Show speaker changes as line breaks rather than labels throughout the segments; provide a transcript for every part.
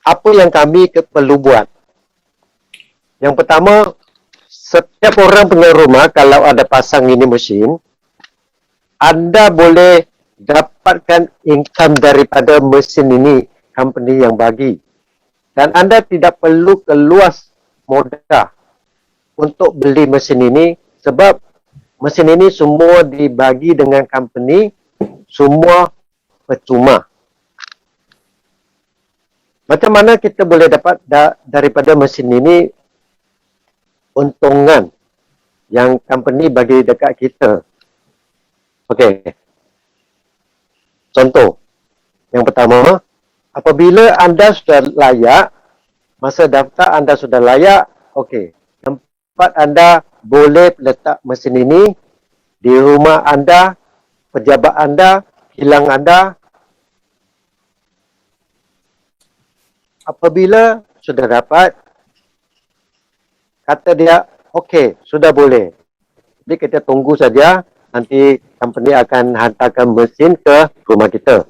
apa yang kami perlu buat? Yang pertama, setiap orang punya rumah kalau ada pasang ini mesin, anda boleh dapatkan income daripada mesin ini, company yang bagi. Dan anda tidak perlu keluar modal untuk beli mesin ini sebab mesin ini semua dibagi dengan company, semua percuma. Macam mana kita boleh dapat daripada mesin ini untungan yang company bagi dekat kita? Okey. Contoh. Yang pertama, apabila anda sudah layak, masa daftar anda sudah layak, okey. Tempat anda boleh letak mesin ini di rumah anda, pejabat anda, kilang anda. Apabila sudah dapat, kata dia, okey, sudah boleh. Jadi kita tunggu saja, nanti company akan hantarkan mesin ke rumah kita.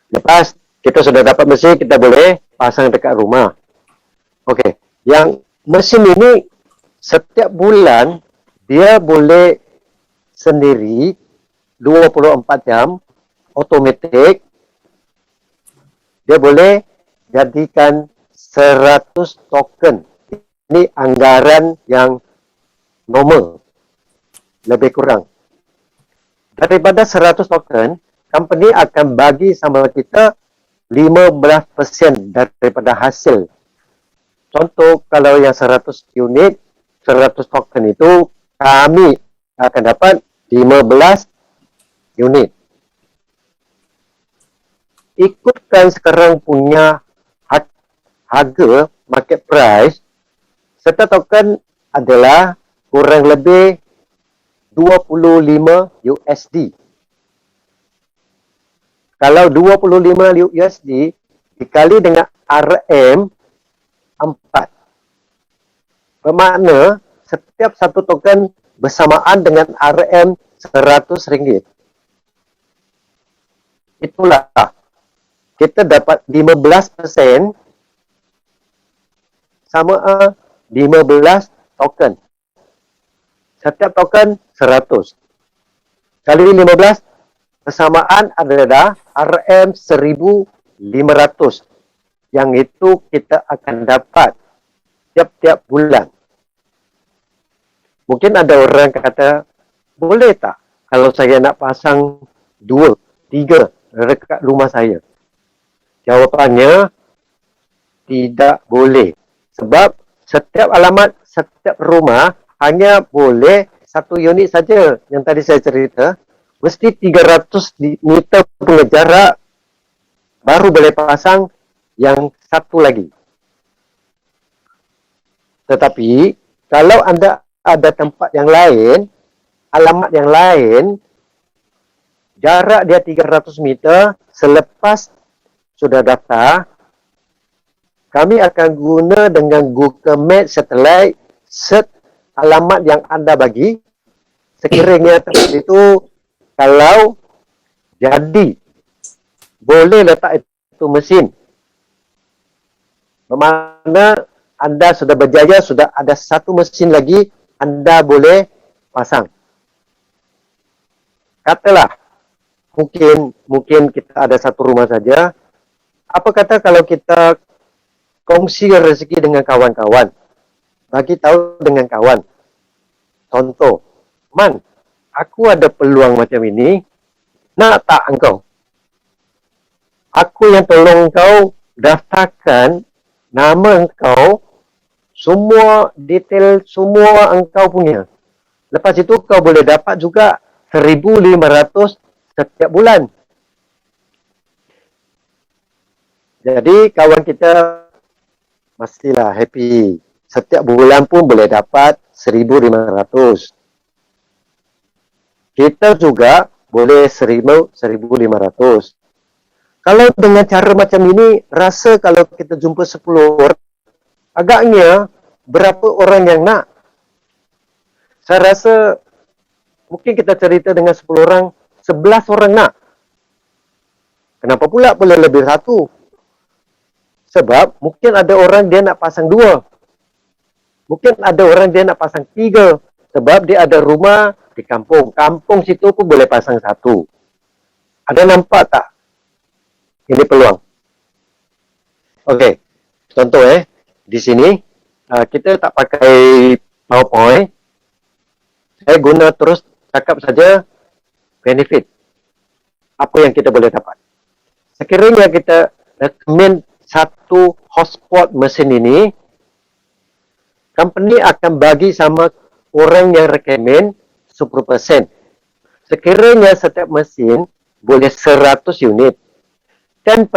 Lepas kita sudah dapat mesin, kita boleh pasang dekat rumah. Okey, yang mesin ini setiap bulan dia boleh sendiri 24 jam automatik. Dia boleh jadikan 100 token. Ini anggaran yang normal, lebih kurang. Daripada 100 token, company akan bagi sama kita 15% daripada hasil. Contoh, kalau yang 100 unit, 100 token itu, kami akan dapat 15 unit. Ikutkan sekarang punya harga, market price, satu token adalah kurang lebih 25 USD. Kalau 25 USD dikali dengan RM 4. Bermakna setiap satu token bersamaan dengan RM RM100. Itulah kita dapat 15% sama 15 token. Setiap token 100. Kali 15 bersamaan adalah RM1,500. Yang itu kita akan dapat tiap-tiap bulan. Mungkin ada orang kata, boleh tak kalau saya nak pasang 2, 3 dekat rumah saya? Jawapannya, tidak boleh. Sebab setiap alamat, setiap rumah hanya boleh satu unit saja. Yang tadi saya cerita, mesti 300 meter punya jarak baru boleh pasang yang satu lagi. Tetapi kalau anda ada tempat yang lain, alamat yang lain, jarak dia 300 meter, selepas sudah daftar, kami akan guna dengan Google Maps Satellite set alamat yang anda bagi. Sekiranya tempat itu kalau jadi boleh letak itu mesin, bermakna anda sudah berjaya, sudah ada satu mesin lagi anda boleh pasang. Katalah mungkin kita ada satu rumah saja. Apa kata kalau kita kongsi rezeki dengan kawan-kawan, bagi tahu dengan kawan. Contoh, Man, aku ada peluang macam ini, nak tak engkau? Aku yang tolong engkau daftarkan nama engkau, semua detail semua engkau punya. Lepas itu kau boleh dapat juga 1,500 setiap bulan. Jadi kawan kita mestilah happy. Setiap bulan pun boleh dapat 1,500. Kita juga boleh 1,500. Kalau dengan cara macam ini, rasa kalau kita jumpa 10 orang, agaknya berapa orang yang nak? Saya rasa mungkin kita cerita dengan 10 orang, 11 orang nak. Kenapa pula boleh lebih satu? Sebab mungkin ada orang dia nak pasang 2. Mungkin ada orang dia nak pasang 3. Sebab dia ada rumah di kampung. Kampung situ pun boleh pasang 1. Ada nampak tak? Ini peluang. Okey. Contoh di sini kita tak pakai PowerPoint. Saya guna terus cakap saja benefit. Apa yang kita boleh dapat. Sekiranya kita recommend satu hotspot mesin ini, company akan bagi sama orang yang recommend 10%. Sekiranya setiap mesin boleh 100 unit, 10%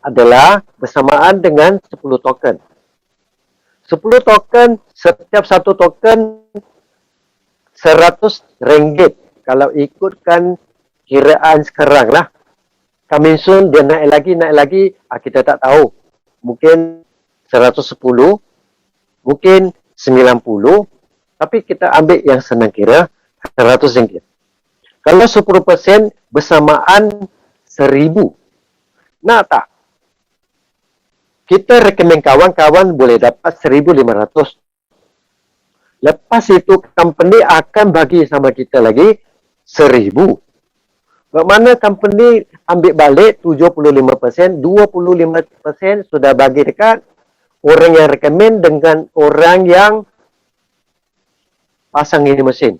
adalah bersamaan dengan 10 token. 10 token, setiap satu token RM100. Kalau ikutkan kiraan sekarang lah. Coming soon dia naik lagi, kita tak tahu. Mungkin 110, mungkin 90, tapi kita ambil yang senang kira, RM100. Kalau 10% bersamaan 1,000. Nak tak? Kita rekomen kawan-kawan boleh dapat 1,500. Lepas itu, company akan bagi sama kita lagi 1,000. Bermakna company ambil balik 75%, 25% sudah bagi dekat orang yang rekomen dengan orang yang pasang ini mesin.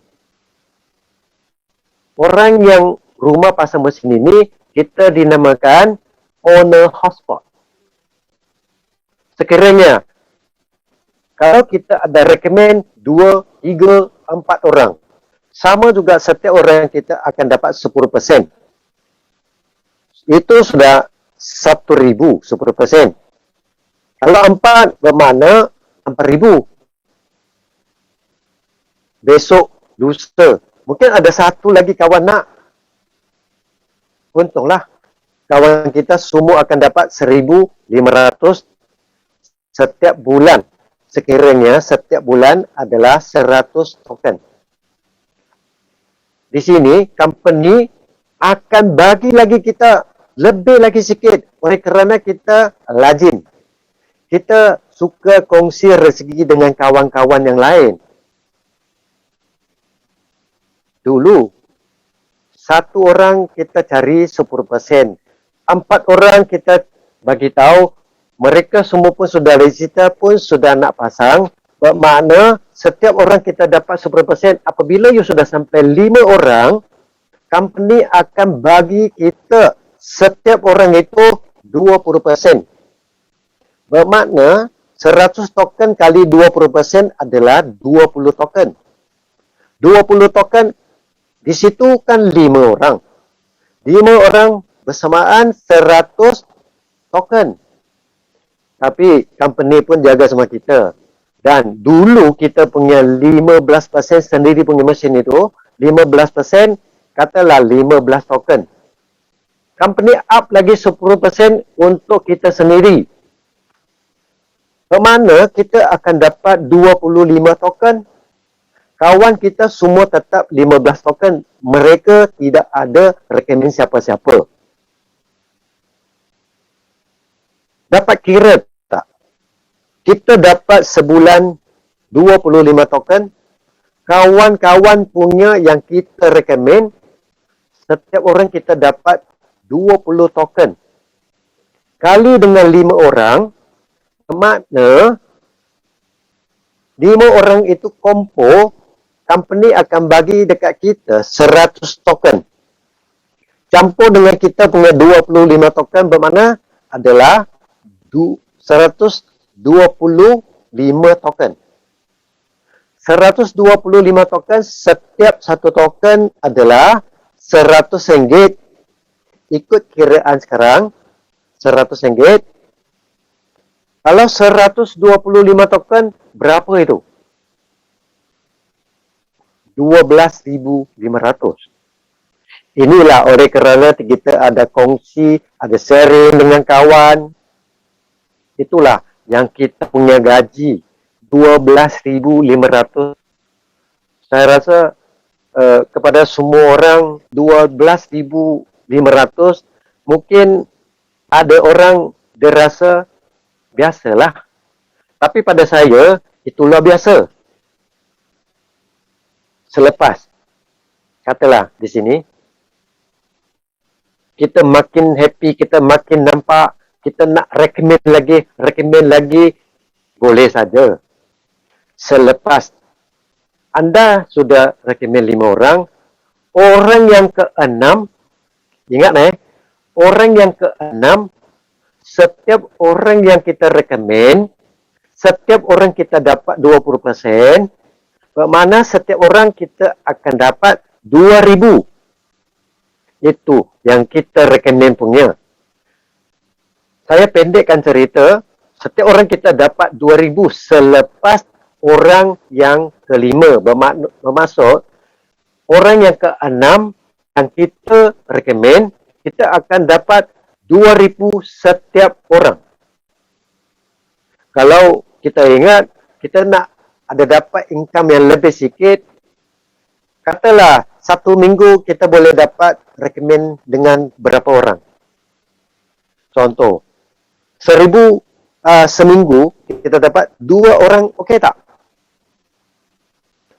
Orang yang rumah pasang mesin ini, kita dinamakan owner hotspot. Sekiranya, kalau kita ada rekomen 2, 3, 4 orang, sama juga setiap orang kita akan dapat 10%. Itu sudah 1,000, 10%. Kalau 4, bermakna 4,000. Besok, lusa. Mungkin ada satu lagi kawan nak. Untunglah. Kawan kita semua akan dapat 1,500 setiap bulan. Sekiranya setiap bulan adalah 100 token. Di sini, company akan bagi lagi kita lebih lagi sikit. Oleh kerana kita rajin. Kita suka kongsi rezeki dengan kawan-kawan yang lain. Dulu, satu orang kita cari 10%. 4 orang kita bagi tahu, mereka semua pun sudah register pun sudah nak pasang. Bermakna setiap orang kita dapat 10%. Apabila you sudah sampai 5 orang, company akan bagi kita setiap orang itu 20%. Bermakna 100 token kali 20% adalah 20 token. 20 token, di situ kan 5 orang. 5 orang bersamaan 100 token. Tapi company pun jaga sama kita. Dan dulu kita punya 15% sendiri punya mesin itu, 15% katalah 15 token. Company up lagi 10% untuk kita sendiri. Bermakna kita akan dapat 25 token. Kawan kita semua tetap 15 token. Mereka tidak ada rekening siapa-siapa. Dapat kira tak? Kita dapat sebulan 25 token. Kawan-kawan punya yang kita rekomen, setiap orang kita dapat 20 token. Kali dengan 5 orang, bermakna 5 orang itu kompo, company akan bagi dekat kita 100 token. Campur dengan kita punya 25 token, bermakna adalah 125 token. 125 token, setiap satu token adalah RM100. Ikut kiraan sekarang, RM100. Kalau 125 token, berapa itu? 12.500. Inilah oleh kerana kita ada kongsi, ada sharing dengan kawan. Itulah yang kita punya gaji 12.500. Saya rasa kepada semua orang 12.500, mungkin ada orang dia rasa biasalah. Tapi pada saya, itu luar biasa. Selepas, katalah di sini, kita makin happy, kita makin nampak, kita nak recommend lagi, boleh saja. Selepas anda sudah recommend 5 orang, orang yang ke-6, ingat orang yang ke-6, setiap orang yang kita recommend, setiap orang kita dapat 20%, bermakna setiap orang kita akan dapat 2,000. Itu yang kita recommend punya. Saya pendekkan cerita, setiap orang kita dapat 2,000 selepas orang yang ke-5. Bermaksud, orang yang ke-6 yang kita recommend, kita akan dapat 2,000 setiap orang. Kalau kita ingat, kita nak ada dapat income yang lebih sikit, katalah 1 minggu kita boleh dapat recommend dengan berapa orang. Contoh, 1,000 seminggu kita dapat 2 orang, okey tak?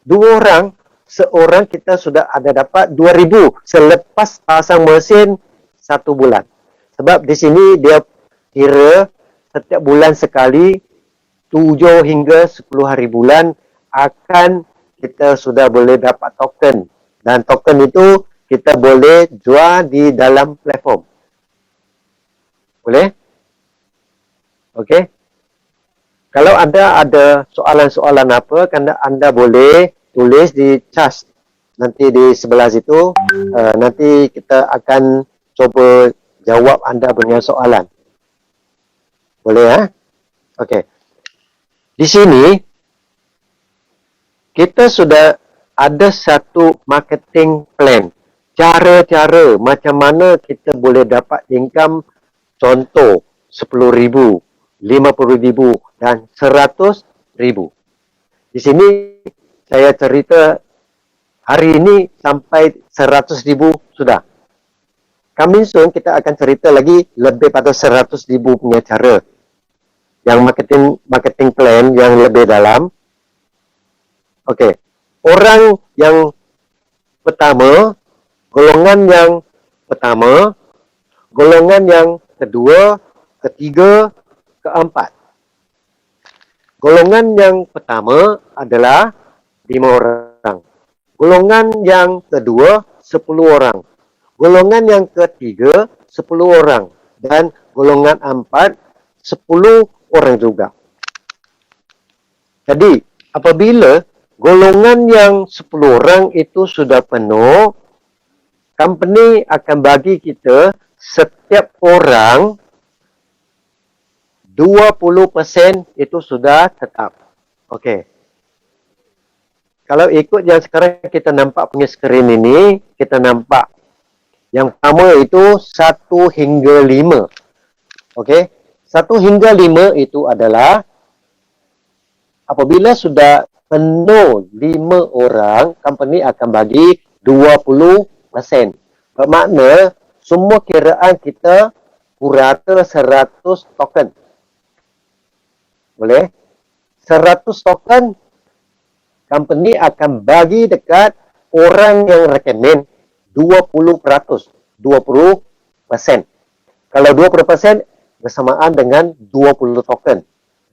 2 orang, seorang kita sudah ada dapat 2,000 selepas pasang mesin 1 bulan. Sebab di sini dia kira setiap bulan sekali 7 hingga 10 hari bulan akan kita sudah boleh dapat token. Dan token itu kita boleh jual di dalam platform. Boleh? Okey? Kalau anda ada soalan-soalan apa, anda boleh tulis di chat nanti di sebelah situ. Nanti kita akan cuba jawab anda punya soalan. Boleh ya? Okey. Di sini kita sudah ada satu marketing plan. Cara-cara macam mana kita boleh dapat income, contoh 10,000, 50,000 dan 100,000. Di sini saya cerita hari ini sampai 100,000 sudah. Coming soon kita akan cerita lagi lebih pada 100,000 punya cara. Yang marketing plan yang lebih dalam. Okey. Orang yang pertama, golongan yang pertama, golongan yang kedua, ketiga, keempat. Golongan yang pertama adalah 5 orang. Golongan yang kedua, 10 orang. Golongan yang ketiga, 10 orang. Dan golongan 4, 10 orang juga. Jadi, apabila golongan yang 10 orang itu sudah penuh, company akan bagi kita setiap orang 20% itu sudah tetap. Okey. Kalau ikut yang sekarang kita nampak punya skrin ini, kita nampak yang pertama itu 1 hingga 5. Okey. 1 hingga 5 itu adalah apabila sudah penuh 5 orang, company akan bagi 20%. Bermakna semua kiraan kita purata 100 token. Boleh? 100 token company akan bagi dekat orang yang recommend 20%. 20%. Kalau 20% bersamaan dengan 20 token.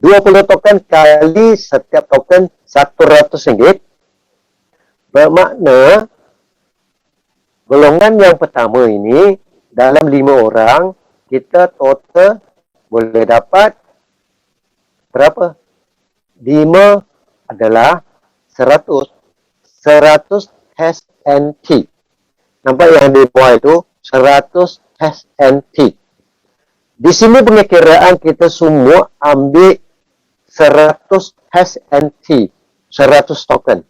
20 token kali setiap token RM100. Bermakna golongan yang pertama ini dalam 5 orang kita total boleh dapat berapa? 5 adalah 100. 100 HNT. Nampak yang di bawah itu 100 HNT. Di sini pengkiraan kita semua ambil 100 HNT, 100 token.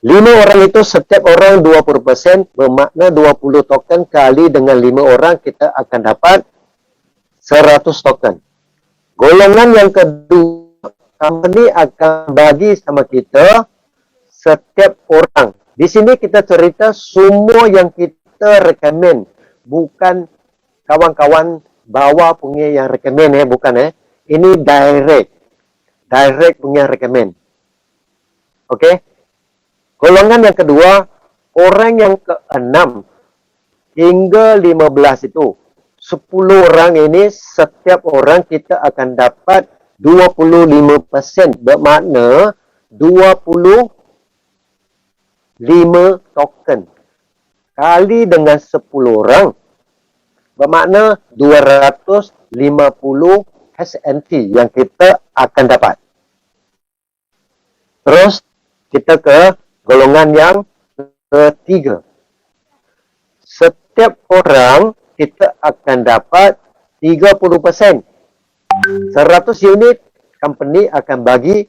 5 orang itu setiap orang 20%, bermakna 20 token kali dengan 5 orang kita akan dapat 100 token. Golongan yang kedua, company akan bagi sama kita setiap orang. Di sini kita cerita semua yang kita recommend, bukan kawan-kawan bawah punya yang recommend bukan ini direct punya recommend. Okey. Golongan yang kedua, orang yang ke-6 hingga 15 itu 10 orang ini setiap orang kita akan dapat 25%, bermakna 25 token kali dengan 10 orang, bermakna 250 SNT yang kita akan dapat. Terus kita ke golongan yang ketiga. Setiap orang kita akan dapat 30%. 100 unit, company akan bagi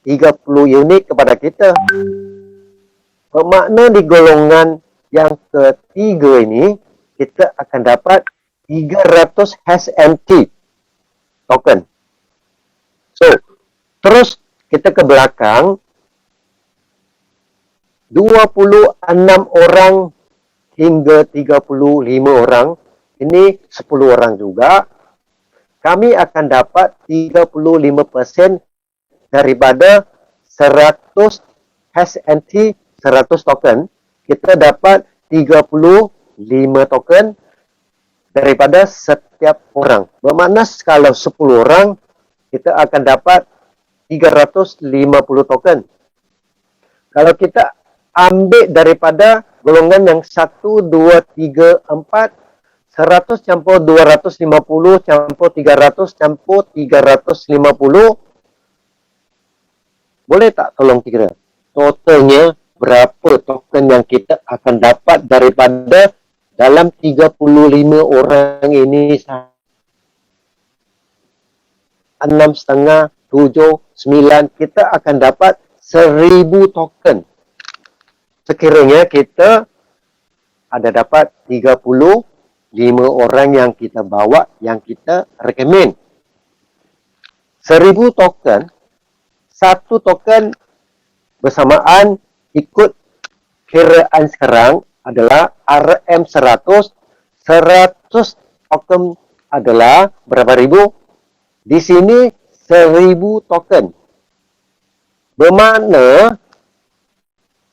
30 unit kepada kita. Bermakna di golongan yang ketiga ini, kita akan dapat 300 HNT token. So, terus kita ke belakang, 26 orang hingga 35 orang, ini 10 orang juga, kami akan dapat 35% daripada 100 HNT 100 token, kita dapat 35 token daripada setiap orang. Bermakna kalau 10 orang, kita akan dapat 350 token. Kalau kita ambil daripada golongan yang 1, 2, 3, 4, 100 campur 250 campur 300 campur 350, boleh tak tolong kira totalnya berapa token yang kita akan dapat daripada dalam 35 orang ini? 6,5, 7, 9, kita akan dapat 1000 token. Sekiranya kita ada dapat 35 orang yang kita bawa, yang kita recommend. 1000 token, satu token bersamaan ikut kiraan sekarang adalah RM100, 100 token adalah berapa ribu? Di sini 1000 token. Bermakna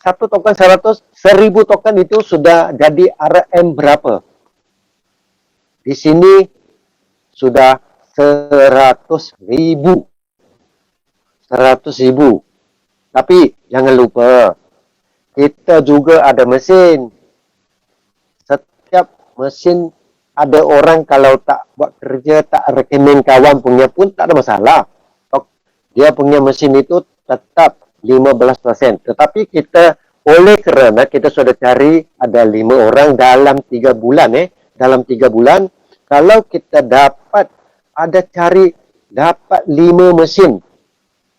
satu token 100, 1000 token itu sudah jadi RM berapa? Di sini sudah 100,000. 100,000. Tapi jangan lupa, kita juga ada mesin. Setiap mesin ada orang kalau tak buat kerja, tak rekening kawan punya pun tak ada masalah. Dia punya mesin itu tetap 15%. Tetapi kita, oleh kerana kita sudah cari ada 5 orang dalam 3 bulan, dalam 3 bulan, kalau kita dapat ada cari dapat 5 mesin,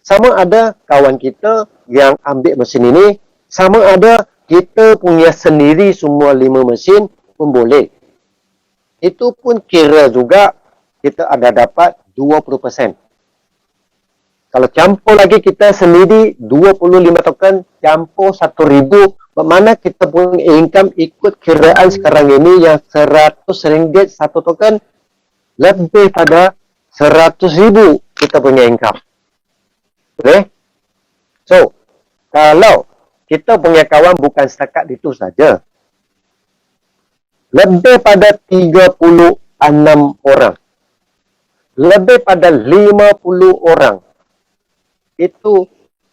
sama ada kawan kita yang ambil mesin ini, sama ada kita punya sendiri semua 5 mesin pun boleh. Itu pun kira juga kita ada dapat 20%. Kalau campur lagi kita sendiri 25 token campur 1,000, bermakna kita punya income ikut kiraan sekarang ini yang RM100 satu token, lebih pada 100,000 kita punya income. Okay? So, kalau kita punya kawan bukan setakat itu saja, lebih pada 36 orang, lebih pada 50 orang, itu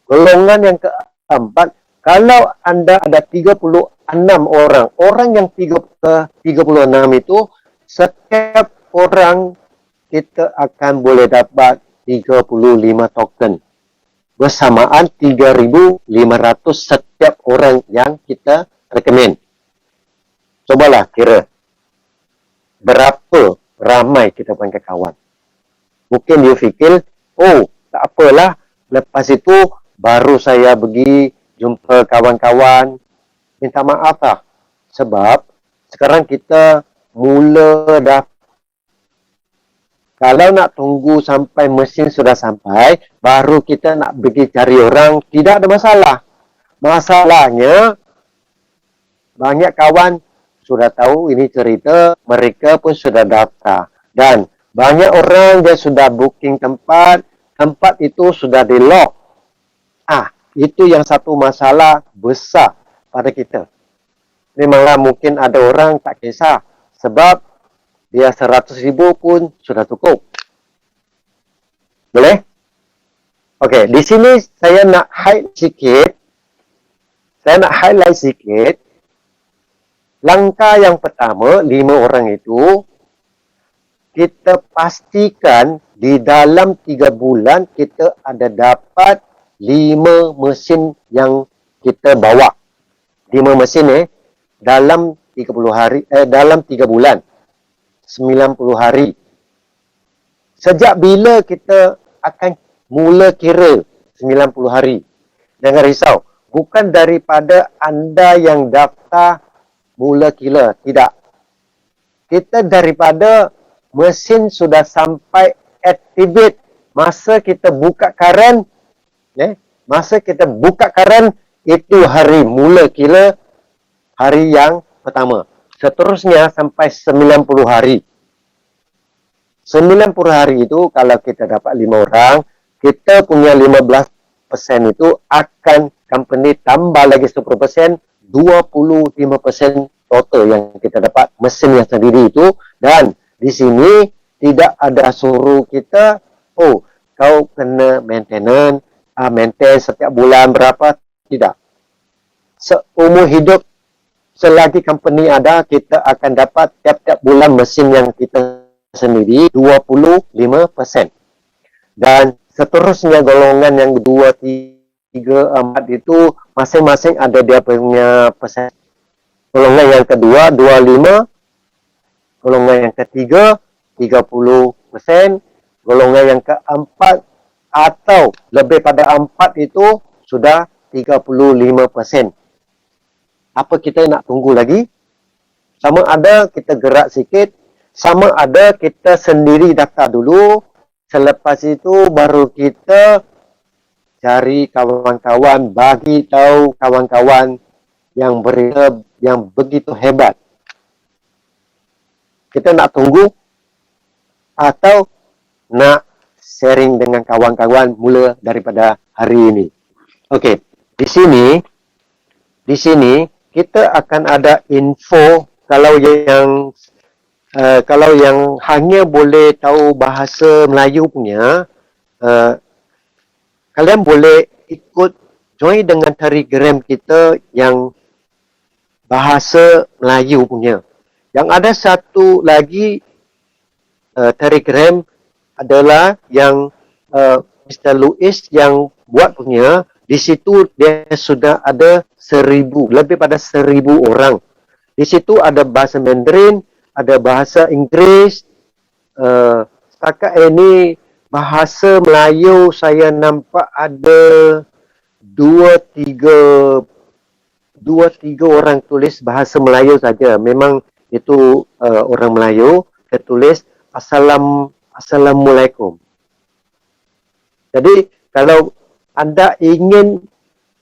golongan yang keempat. Kalau anda ada 36 orang, orang yang 36 itu, setiap orang kita akan boleh dapat 35 token. Bersamaan 3,500 setiap orang yang kita recommend. Cobalah kira berapa ramai kita punya kawan. Mungkin dia fikir, oh tak apalah, lepas itu baru saya pergi jumpa kawan-kawan, minta maaf lah. Sebab sekarang kita mula dah. Kalau nak tunggu sampai mesin sudah sampai, baru kita nak pergi cari orang, tidak ada masalah. Masalahnya, banyak kawan sudah tahu ini cerita, mereka pun sudah daftar. Dan banyak orang yang sudah booking tempat, tempat itu sudah di lock. Itu yang satu masalah besar pada kita. Memanglah mungkin ada orang tak kisah sebab dia 100,000 pun sudah cukup. Boleh? Okey, di sini saya nak highlight sikit. Langkah yang pertama, 5 orang itu kita pastikan di dalam 3 bulan kita ada dapat 5 mesin yang kita bawa. 5 mesin dalam 30 hari dalam 3 bulan. 90 hari. Sejak bila kita akan mula kira 90 hari? Jangan risau. Bukan daripada anda yang daftar mula kira. Tidak. Kita daripada mesin sudah sampai activate. Masa kita buka current, masa kita buka current, itu hari mula kira hari yang pertama. Seterusnya sampai 90 hari. 90 hari itu kalau kita dapat 5 orang, kita punya 15% itu akan company tambah lagi 10%, 25% total yang kita dapat mesin yang sendiri itu. Dan di sini tidak ada suruh kita, kau kena maintain setiap bulan berapa. Tidak. Seumur hidup selagi company ada, kita akan dapat tiap-tiap bulan mesin yang kita sendiri 25%. Dan seterusnya golongan yang 2, 3, 4 itu masing-masing ada dia punya persen. Golongan yang kedua 25, golongan yang ketiga 30%, golongan yang keempat atau lebih pada 4 itu sudah 35%. Apa kita nak tunggu lagi? Sama ada kita gerak sikit, sama ada kita sendiri daftar dulu. Selepas itu baru kita cari kawan-kawan, bagi tahu kawan-kawan yang begitu hebat. Kita nak tunggu atau nak sharing dengan kawan-kawan mula daripada hari ini. Okey, di sini kita akan ada info kalau yang hanya boleh tahu bahasa Melayu punya, kalian boleh ikut join dengan Telegram kita yang bahasa Melayu punya. Yang ada satu lagi Telegram adalah yang Mr. Louis yang buat punya. Di situ dia sudah ada 1,000, lebih pada 1,000 orang. Di situ ada bahasa Mandarin, ada bahasa Inggeris. Setakat ini bahasa Melayu saya nampak ada 2-3 orang tulis bahasa Melayu saja. Memang itu orang Melayu tertulis Assalamualaikum. Jadi kalau anda ingin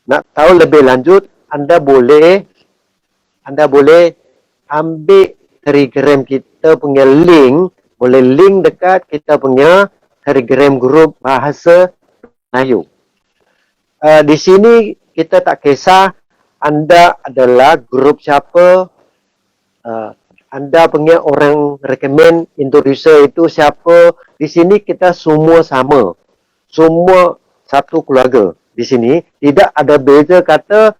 nak tahu lebih lanjut, anda boleh ambil Telegram kita punya link, boleh link dekat kita punya Telegram group bahasa Melayu. Di sini kita tak kisah anda adalah grup siapa, anda punya orang recommend introducer itu siapa. Di sini kita semua sama, semua satu keluarga. Di sini tidak ada beza kata,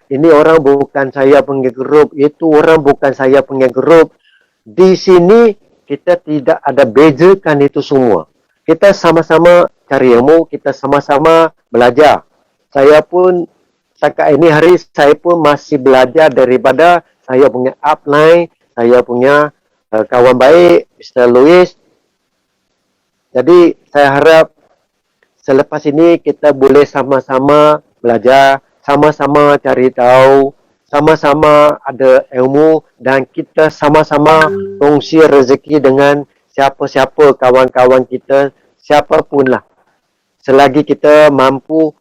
ini orang bukan saya punya grup, itu orang bukan saya punya grup. Di sini kita tidak ada bezakan itu semua. Kita sama-sama cari ilmu, kita sama-sama belajar. Saya pun setakat ini hari saya pun masih belajar daripada saya punya upline, saya punya kawan baik Mr. Louis. Jadi saya harap selepas ini kita boleh sama-sama belajar, sama-sama cari tahu, sama-sama ada ilmu dan kita sama-sama kongsi rezeki dengan siapa-siapa kawan-kawan kita, siapapun lah. Selagi kita mampu,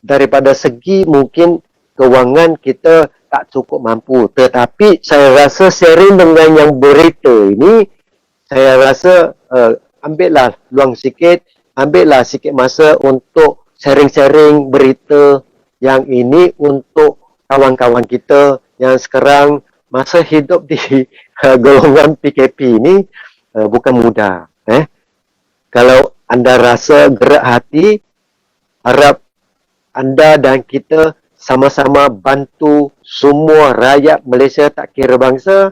daripada segi mungkin kewangan kita tak cukup mampu. Tetapi saya rasa sharing dengan yang berita ini saya rasa ambillah luang sikit, ambillah sikit masa untuk sharing-sharing berita yang ini untuk kawan-kawan kita yang sekarang masa hidup di golongan PKP ini bukan mudah. Kalau anda rasa gerak hati, harap anda dan kita sama-sama bantu semua rakyat Malaysia, tak kira bangsa,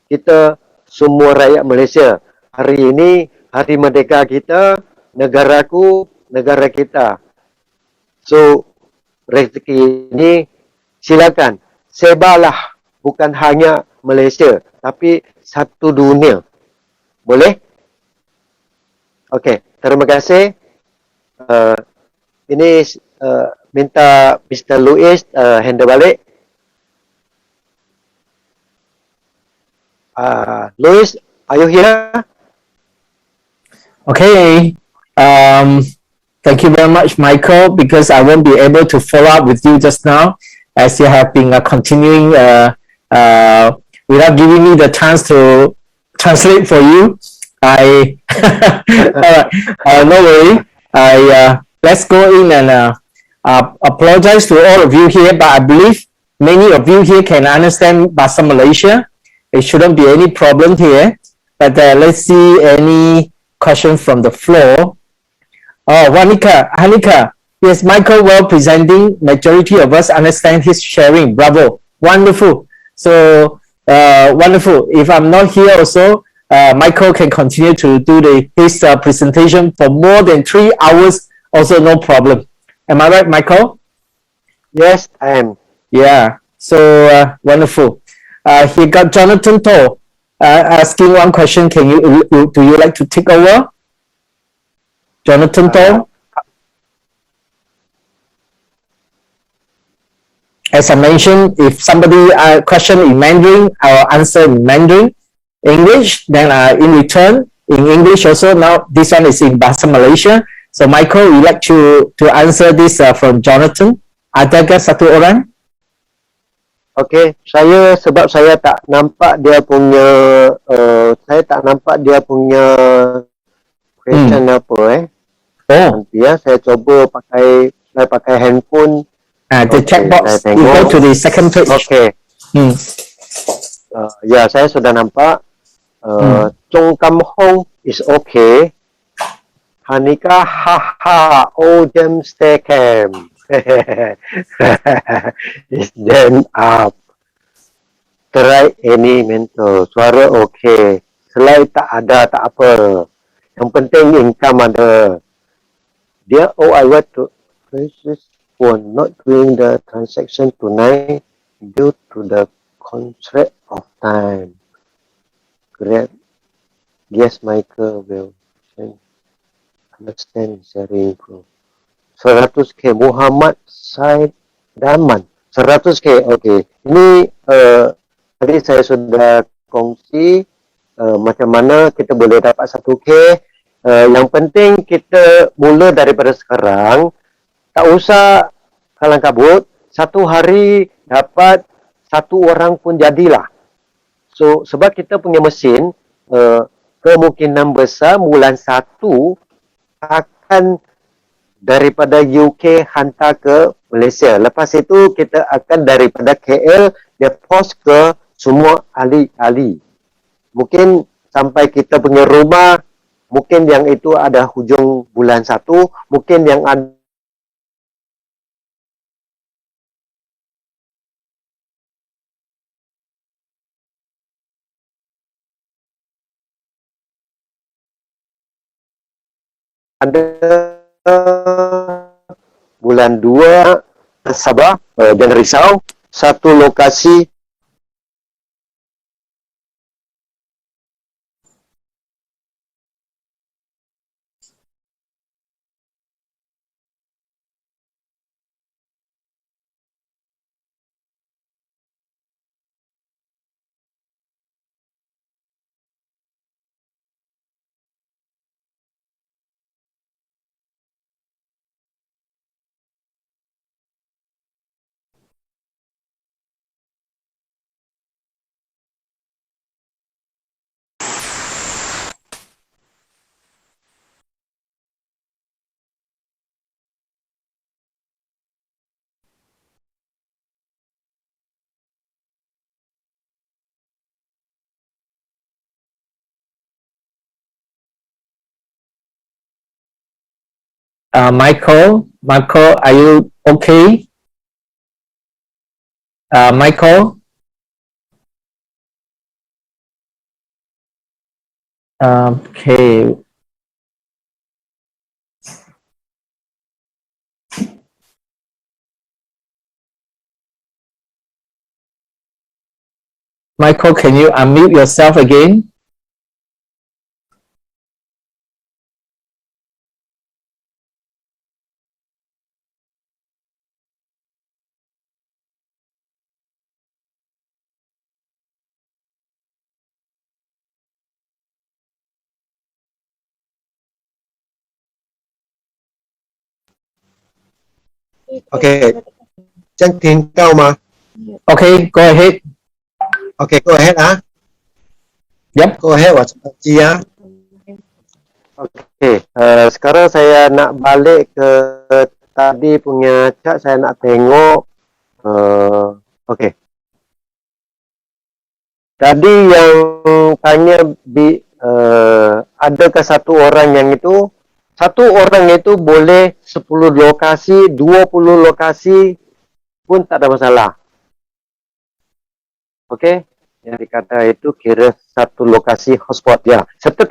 kita semua rakyat Malaysia. Hari ini, hari merdeka kita, negaraku, negara kita. So, rezeki ini silakan, sebarlah, bukan hanya Malaysia, tapi satu dunia. Boleh? Okey, terima kasih. Uh, ini minta Mr. Louis handle balik. Louis, are you here?
Okay. Thank you very much, Michael, because I won't be able to follow up with you just now, as you have been continuing without giving me the chance to translate for you. I no worry. Let's go in and apologize to all of you here, but I believe many of you here can understand Bahasa Malaysia. It shouldn't be any problem here. But let's see any question from the floor. Oh, Hanika, yes, Michael well presenting. Majority of us understand his sharing. Bravo, wonderful. So wonderful. If I'm not here, also Michael can continue to do his presentation for more than 3 hours. Also, no problem. Am I right, Michael?
Yes, I am.
Yeah. So wonderful. He got Jonathan To asking one question. Do you like to take over? Jonathan To? As I mentioned, if somebody question in Mandarin, I'll answer in Mandarin. English, then in return, in English also. Now this one is in Bahasa Malaysia. So Michael, you like to answer this from Jonathan? Adakah satu orang?
Okey, sebab saya tak nampak dia punya question apa nanti saya cuba pakai handphone.
The chat box, you go to the second page.
Okey. Ya, saya sudah nampak. Chong Kam Hong is okay. Hanika haha, jam stay camp. Is then up. Try any mental. Suara okay. Slide tak ada, tak apa. Yang penting income ada. Dia, I want to places for not doing the transaction tonight due to the constraint of time. Great. Yes, Michael will understand sharing pro. 100k Muhammad Said Daman. 100k, okay. Ini tadi saya sudah kongsi macam mana kita boleh dapat 1k. Yang penting kita mula daripada sekarang, tak usah kalang kabut, satu hari dapat satu orang pun jadilah. So sebab kita punya mesin, kemungkinan besar bulan 1 akan daripada UK hantar ke Malaysia. Lepas itu kita akan daripada KL dia post ke semua ahli-ahli. Mungkin sampai kita punya rumah, mungkin yang itu ada hujung bulan 1, mungkin yang ada bulan 2 Sabah, jangan risau, satu lokasi
Michael, are you okay? Michael? Okay. Michael, can you unmute yourself again?
Okay, 真聽到嗎
Okay, go ahead.
Okay, go ahead
Yep.
Go ahead, 我知啊。Okay, sekarang saya nak balik ke tadi punya chat, saya nak tengok. Okay. Tadi yang tanya adakah satu orang itu boleh 10 lokasi, 20 lokasi pun tak ada masalah. Okay, yang dikata itu kira satu lokasi hotspot ya. Setiap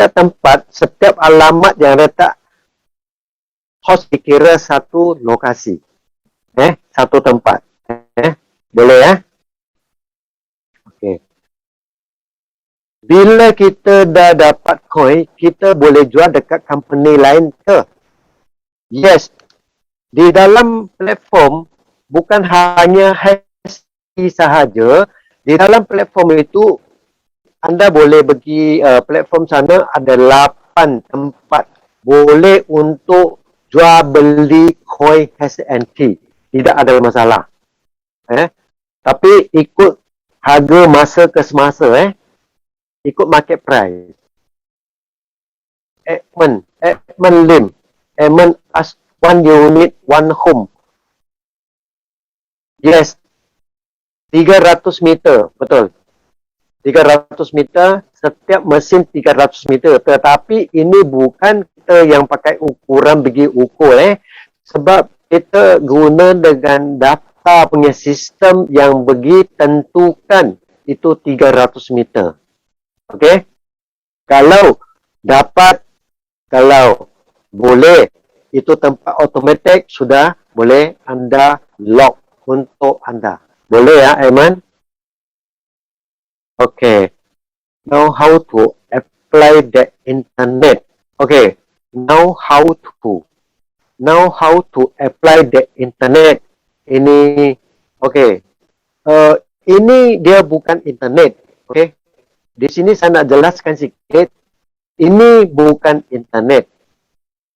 tempat, setiap alamat yang letak host dikira satu lokasi. Satu tempat. Boleh ya? Okay. Bila kita dah dapat coin, kita boleh jual dekat company lain ke? Yes. Di dalam platform, bukan hanya HSI sahaja, di dalam platform itu, anda boleh pergi platform sana, ada 8 tempat boleh untuk jual beli coin HNT. Tidak ada masalah. Tapi ikut harga masa ke semasa, ikut market price. Edmund Lim, Edmund as 1 unit, 1 home. Yes, 300 meter, betul. 300 meter, setiap mesin 300 meter. Tetapi ini bukan kita yang pakai ukuran bagi ukur, sebab kita guna dengan data punya sistem yang bagi tentukan itu 300 meter. Okey? Kalau boleh, itu tempat automatic sudah boleh anda lock untuk anda. Boleh ya, Aiman? Okay. Now how to apply the internet. Okay. Now how to apply the internet. Ini okay. Ini dia bukan internet. Okay. Di sini saya nak jelaskan sikit. Ini bukan internet.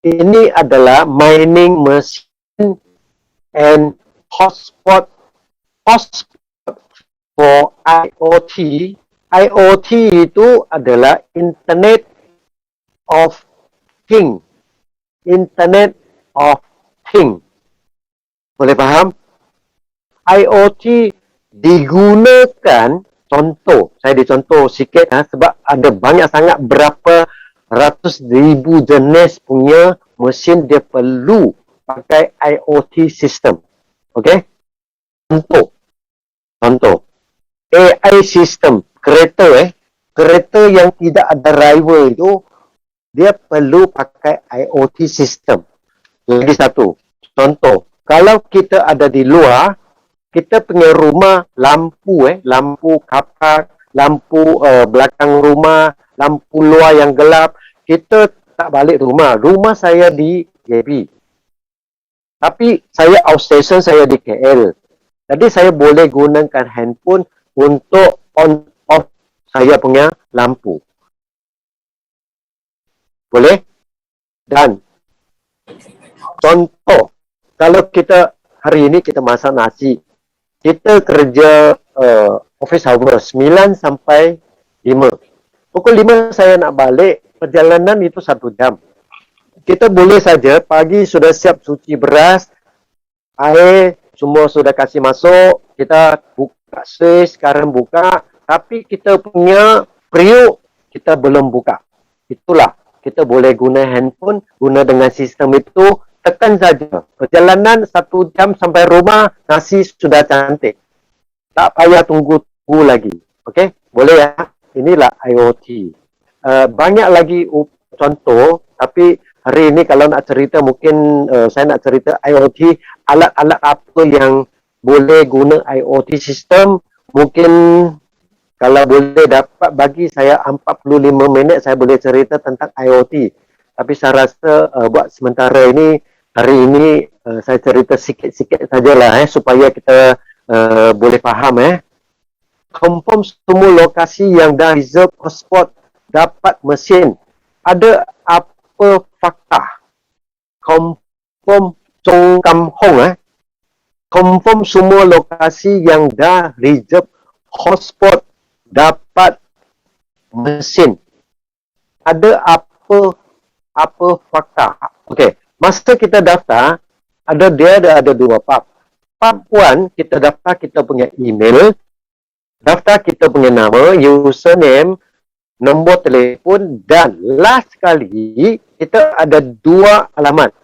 Ini adalah mining machine and hotspot for IoT. IoT itu adalah Internet of Things. Internet of Things. Boleh faham? IoT digunakan, saya dicontoh sikit sebab ada banyak sangat berapa ratus ribu jenis punya mesin dia perlu pakai IoT system. Okey? Contoh. AI system, kereta yang tidak ada driver itu, dia perlu pakai IoT system. Lagi satu, contoh, kalau kita ada di luar, kita punya rumah lampu, lampu kapak, lampu belakang rumah, lampu luar yang gelap, kita tak balik rumah. Rumah saya di JB. Tapi saya outstation, saya di KL. Jadi saya boleh gunakan handphone untuk on off saya punya lampu. Boleh? Dan contoh, kalau kita hari ini kita masak nasi, kita kerja office hours 9 sampai 5. Pukul 5 saya nak balik, perjalanan itu 1 jam. Kita boleh saja pagi sudah siap cuci beras, air semua sudah kasih masuk, kita buka switch, sekarang buka, tapi kita punya periuk kita belum buka. Itulah kita boleh guna handphone, guna dengan sistem itu, tekan saja. Perjalanan 1 jam sampai rumah, nasi sudah cantik. Tak payah tunggu lagi. Okey, boleh ya? Inilah IoT. Banyak lagi contoh, tapi hari ini kalau nak cerita, mungkin saya nak cerita IoT, alat-alat apa yang boleh guna IoT sistem. Mungkin kalau boleh dapat bagi saya 45 minit, saya boleh cerita tentang IoT. Tapi saya rasa buat sementara ini, hari ini saya cerita sikit-sikit sajalah supaya kita boleh faham. Confirm semua lokasi yang dah reserve hotspot dapat mesin. Ada apa fakta? Confirm Chong Kam Hong confirm semua lokasi yang dah reserve hotspot dapat mesin. Ada apa fakta? Okey, masa kita daftar ada 2 pub. Pub 1 kita daftar kita punya email, daftar kita punya nama, username, nombor telefon, dan last sekali kita ada 2 alamat.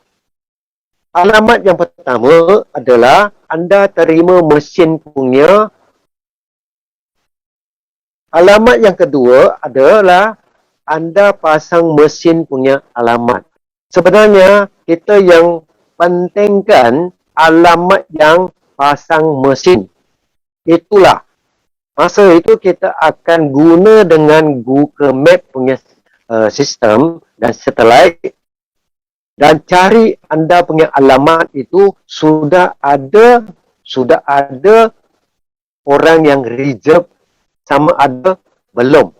Alamat yang pertama adalah anda terima mesin punya. Alamat yang kedua adalah anda pasang mesin punya alamat. Sebenarnya kita yang pentingkan alamat yang pasang mesin. Itulah. Masa itu kita akan guna dengan Google Map punya sistem dan satellite, dan cari anda punya alamat itu sudah ada orang yang reserve sama ada belum.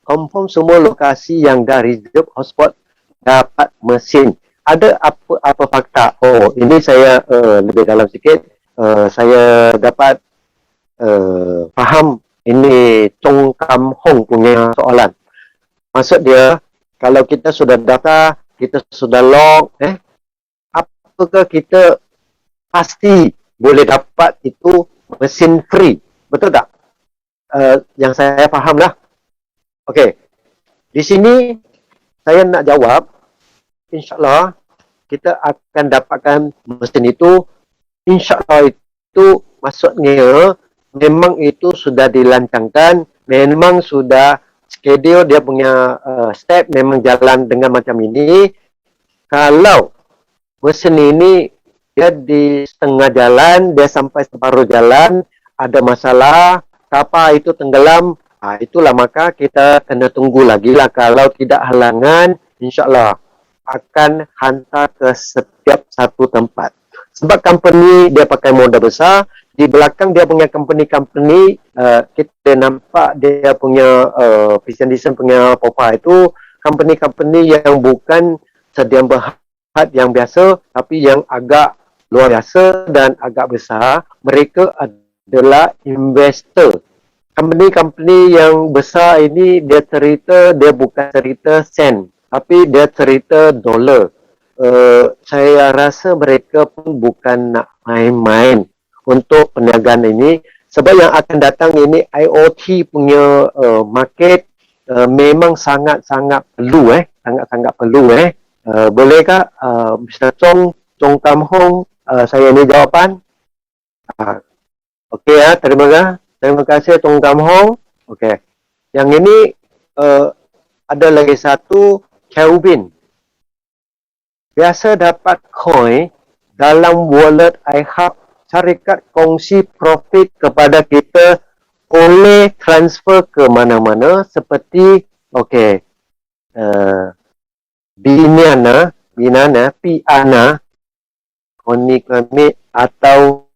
Confirm semua lokasi yang dah reserve hotspot dapat mesin. Ada apa fakta? Oh, ini saya lebih dalam sikit. Saya dapat faham ini Chong Kam Hong punya soalan. Maksud dia, kalau kita sudah daftar, kita sudah log, apakah kita pasti boleh dapat itu mesin free? Betul tak? Yang saya faham lah. Okey, di sini saya nak jawab, insyaAllah kita akan dapatkan mesin itu. InsyaAllah itu maksudnya memang itu sudah dilancangkan, memang sudah schedule dia punya step, memang jalan dengan macam ini. Kalau mesin ini dia di setengah jalan, dia sampai separuh jalan, ada masalah, kapal itu tenggelam, itulah maka kita kena tunggu lagi lah. Kalau tidak halangan, insyaAllah akan hantar ke setiap satu tempat. Sebab company dia pakai modal besar, di belakang dia punya company, kita nampak dia punya Vision Design punya profile itu company yang bukan sediam berhad yang biasa, tapi yang agak luar biasa dan agak besar. Mereka adalah investor. Company yang besar ini dia bukan cerita sen, tapi dia cerita dolar. Saya rasa mereka pun bukan nak main-main untuk perniagaan ini, sebab yang akan datang ini IoT punya market memang sangat-sangat perlu sangat-sangat perlu. Bolehkah Mr. Chong Kam Hong, saya ini jawapan? Okey terima kasih Chong Kam Hong. Okey, yang ini ada lagi satu, Kelvin. Biasa dapat coin dalam wallet iHub, syarikat kongsi profit kepada kita, boleh transfer ke mana-mana seperti Binana, Piana, Onyx atau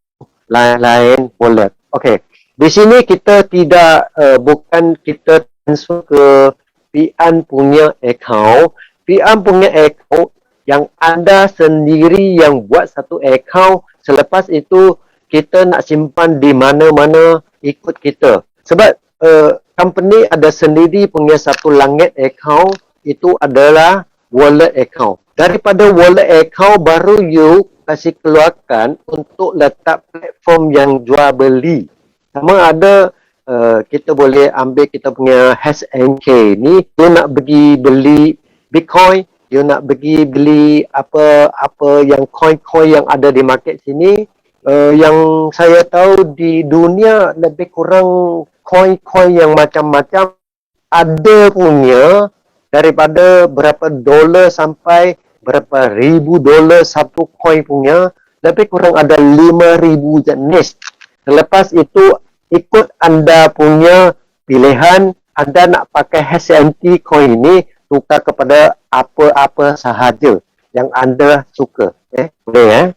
lain-lain wallet. Okey, di sini kita tidak bukan kita transfer ke Pian punya account. Pian punya account yang anda sendiri yang buat satu account, selepas itu kita nak simpan di mana-mana ikut kita. Sebab company ada sendiri punya satu langit account, itu adalah wallet account. Daripada wallet account baru you kasih keluarkan untuk letak platform yang jual beli. Sama ada kita boleh ambil kita punya HNK ni, dia nak pergi beli Bitcoin, dia nak pergi beli apa yang coin-coin yang ada di market sini. Yang saya tahu di dunia lebih kurang coin-coin yang macam-macam ada punya daripada berapa dolar sampai berapa ribu dolar satu coin punya, lebih kurang ada 5,000 jenis. Selepas itu ikut anda punya pilihan, anda nak pakai HNT coin ini tukar kepada apa-apa sahaja yang anda suka. Boleh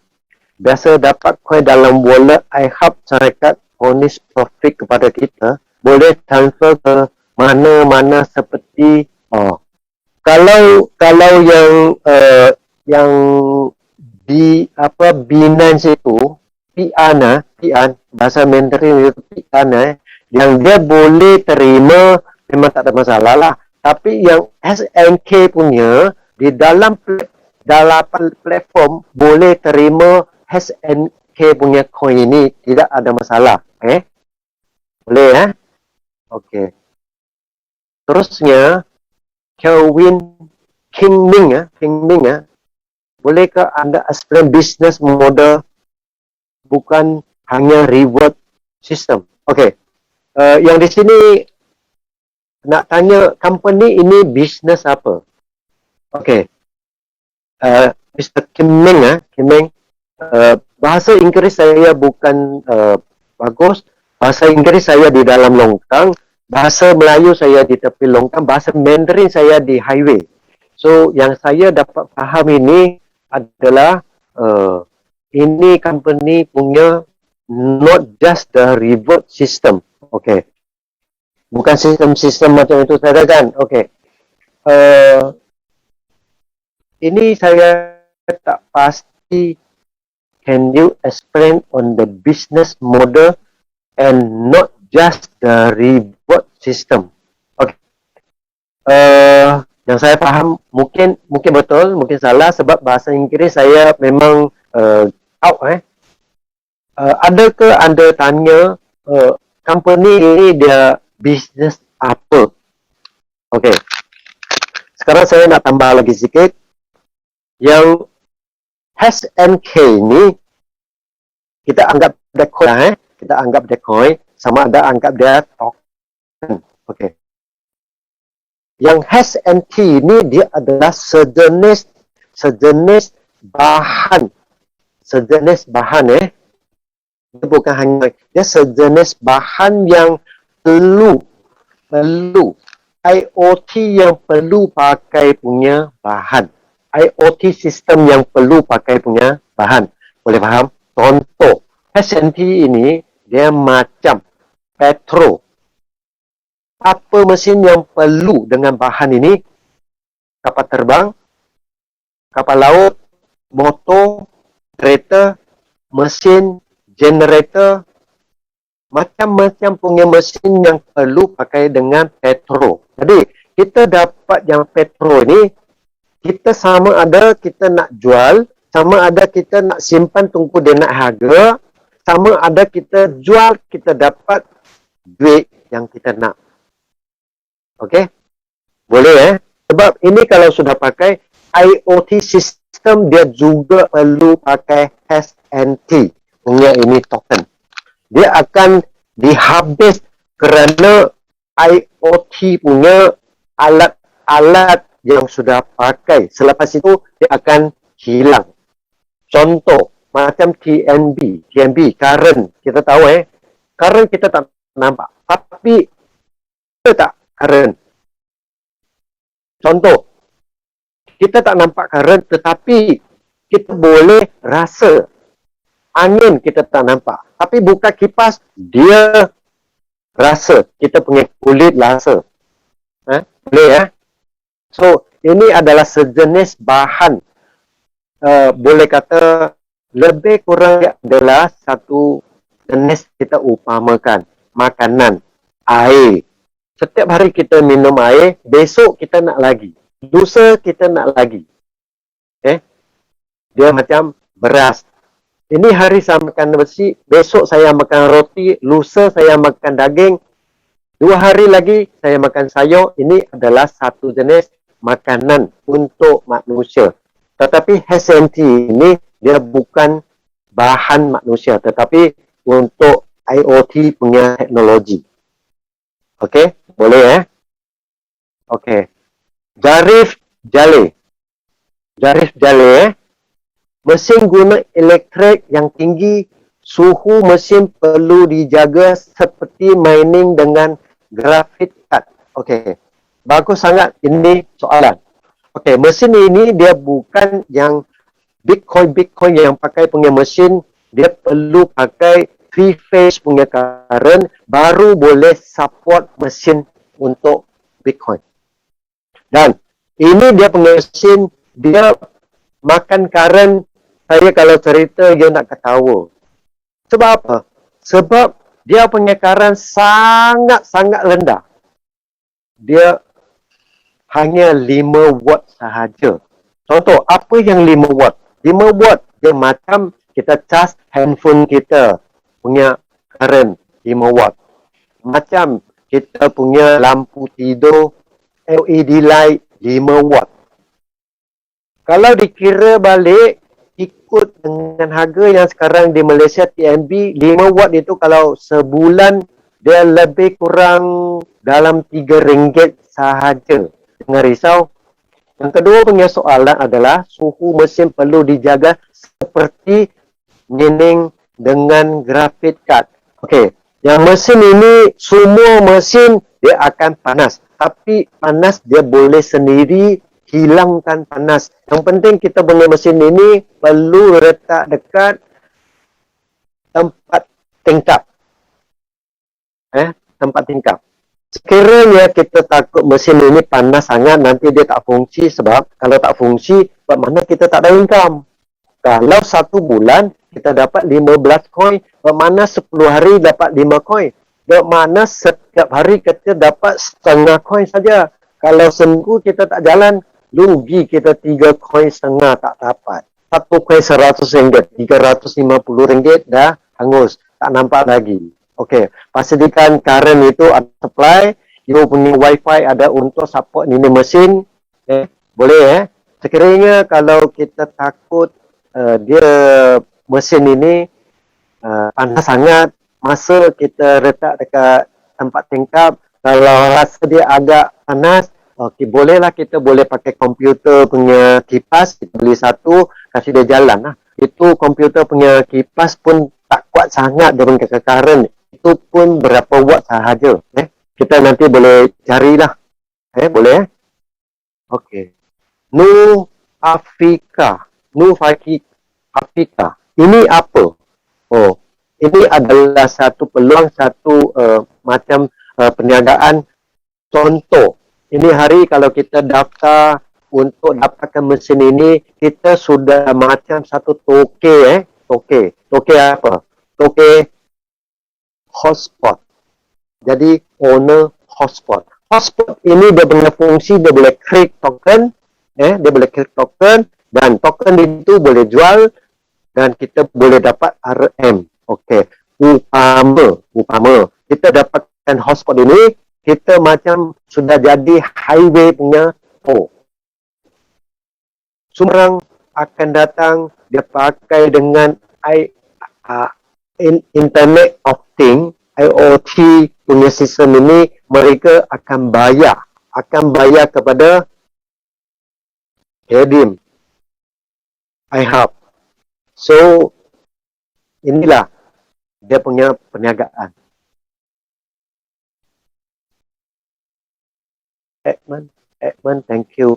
biasa dapat coin dalam wallet iHub syarikat Honest Profit kepada kita, boleh transfer ke mana-mana seperti kalau yang di Binance itu Pian bahasa Mandarin itu Pian yang dia boleh terima memang tak ada masalah lah. Tapi yang SNK punya di dalam platform boleh terima SNK punya coin ini tidak ada masalah. Boleh Okey. Terusnya Kelvin Kingming bolehkah anda explain business model bukan hanya reward system? Okey. Yang di sini nak tanya company ini bisnes apa? Okey. Mr. Kingming bahasa Inggeris saya bukan bagus. Bahasa Inggeris saya di dalam longkang, bahasa Melayu saya di tepi longkang, bahasa Mandarin saya di highway. So yang saya dapat faham ini adalah ini company punya not just the reward system. Okey. Bukan sistem-sistem macam itu saja kan. Okey. Ini saya tak pasti. Can you explain on the business model and not just the reward system? Okey. Yang saya faham mungkin betul, mungkin salah sebab bahasa Inggeris saya memang out. Adakah anda tanya company ini dia bisnes apa? Okey. Sekarang saya nak tambah lagi sikit. Yang SNK ni kita anggap dia coin, kita anggap dia coin sama ada anggap dia token. Okey. Yang SNT ni dia adalah sejenis bahan. Sejenis bahan Dia bukan hanya dia sejenis bahan yang perlu IoT yang perlu pakai punya bahan. IoT sistem yang perlu pakai punya bahan. Boleh faham? Contoh, SNT ini dia macam petrol. Apa mesin yang perlu dengan bahan ini? Kapal terbang, kapal laut, motor, kereta, mesin, generator, macam-macam punya mesin yang perlu pakai dengan petrol. Jadi, kita dapat yang petrol ini, kita sama ada kita nak jual, sama ada kita nak simpan tunggu dia nak harga, sama ada kita jual, kita dapat duit yang kita nak. Okey? Boleh Sebab ini kalau sudah pakai IoT sistem, dia juga perlu pakai SNT punya ini token. Dia akan dihabis kerana IoT punya alat-alat yang sudah pakai. Selepas itu dia akan hilang. Contoh macam TNB, current. Kita tahu current kita tak nampak. Tapi kita tak current. Contoh, kita tak nampak current tetapi kita boleh rasa. Angin kita tak nampak. Tapi buka kipas, dia rasa. Kita punya kulit rasa. Boleh So, ini adalah sejenis bahan. Boleh kata, lebih kurang adalah satu jenis kita upamakan. Makanan, air. Setiap hari kita minum air, besok kita nak lagi. Lusa kita nak lagi. Dia macam beras. Ini hari saya makan besi, besok saya makan roti, lusa saya makan daging, 2 hari lagi saya makan sayur. Ini adalah satu jenis makanan untuk manusia. Tetapi HMT ini dia bukan bahan manusia, tetapi untuk IoT punya teknologi. Okey, boleh Okey. Jarif jale. Jarif jale mesin guna elektrik yang tinggi, suhu mesin perlu dijaga seperti mining dengan grafit card. Okey. Bagus sangat ini soalan. Okey, mesin ini dia bukan yang Bitcoin yang pakai punya mesin, dia perlu pakai 3-phase punya current baru boleh support mesin untuk Bitcoin. Dan ini dia punya mesin, dia makan current, saya kalau cerita dia nak ketawa. Sebab apa? Sebab dia punya current sangat-sangat rendah. Dia hanya 5 watt sahaja. Contoh, apa yang 5 watt? 5 watt dia macam kita cas handphone kita punya current 5 watt. Macam kita punya lampu tidur LED light 5 watt. Kalau dikira balik ikut dengan harga yang sekarang di Malaysia TNB 5 watt itu kalau sebulan dia lebih kurang dalam RM3 sahaja. Jangan risau. Yang kedua punya soalan adalah suhu mesin perlu dijaga seperti mining dengan grafit card. Okey, yang mesin ini semua mesin dia akan panas. Tapi panas dia boleh sendiri hilangkan panas. Yang penting kita punya mesin ini perlu letak dekat tempat tingkap. Tempat tingkap. Sekiranya kita takut mesin ini panas sangat, nanti dia tak fungsi. Sebab kalau tak fungsi, bermakna kita tak ada income. Kalau 1 bulan, kita dapat 15 koin, bermakna 10 hari dapat 5 koin. Bermakna setiap hari kita dapat setengah koin saja. Kalau seminggu kita tak jalan, rugi kita 3 koin setengah tak dapat. 1 koin RM100, RM350 dah hangus. Tak nampak lagi. Okey, pastikan current itu ada supply, you punya wifi ada untuk support ini mesin, boleh Sekiranya kalau kita takut dia mesin ini panas sangat, masa kita letak dekat tempat tingkap, kalau rasa dia agak panas, okey, bolehlah kita boleh pakai komputer punya kipas, kita beli satu, kasih dia jalan lah. Itu komputer punya kipas pun tak kuat sangat dia punya current. Itu pun berapa watt sahaja. Kita nanti boleh carilah. Boleh Okey. Afika. Ini apa? Oh, ini adalah satu peluang, satu macam perniagaan. Contoh, ini hari kalau kita daftar untuk dapatkan mesin ini, kita sudah macam satu toke. Toke apa? Toke hotspot. Jadi owner hotspot. Hotspot ini dia punya fungsi, dia boleh create token, dia boleh create token, dan token itu boleh jual dan kita boleh dapat RM. Okey. Upama kita dapatkan hotspot ini, kita macam sudah jadi highway punya Semua akan datang dia pakai dengan Internet of Things, IoT punya sistem ini, mereka akan bayar kepada Edim, iHub. So, inilah dia punya perniagaan. Edmund, thank you.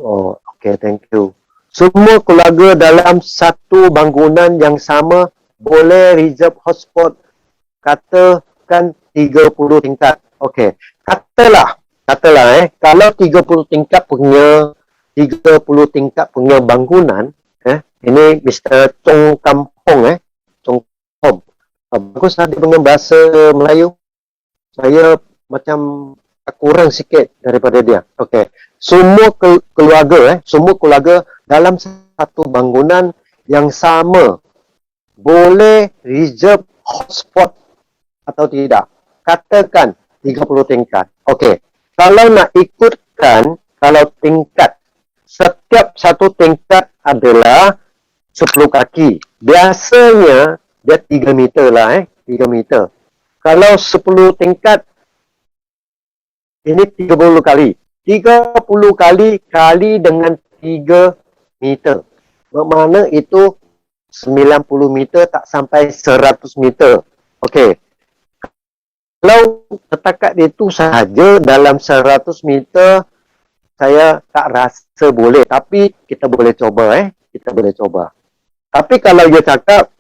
Okay, thank you. Semua keluarga dalam satu bangunan yang sama boleh reserve hotspot, katakan 30 tingkat. Okey. Katalah kalau 30 tingkat punya bangunan, ini Mr. Chong Kampong, Chong Kampong. Baguslah dia punya bahasa Melayu. Saya macam kurang sikit daripada dia. Okey. Semua keluarga dalam satu bangunan yang sama boleh reserve hotspot atau tidak. Katakan 30 tingkat. Okey. Kalau nak ikutkan, kalau tingkat, setiap satu tingkat adalah 10 kaki. Biasanya dia 3 meter lah 3 meter. Kalau 10 tingkat, ini 30 kali. 30 kali dengan 3 meter. Bermakna itu 90 meter tak sampai 100 meter. Okey. Kalau setakat itu sahaja dalam 100 meter, saya tak rasa boleh. Tapi kita boleh coba Kita boleh coba. Tapi kalau dia cakap,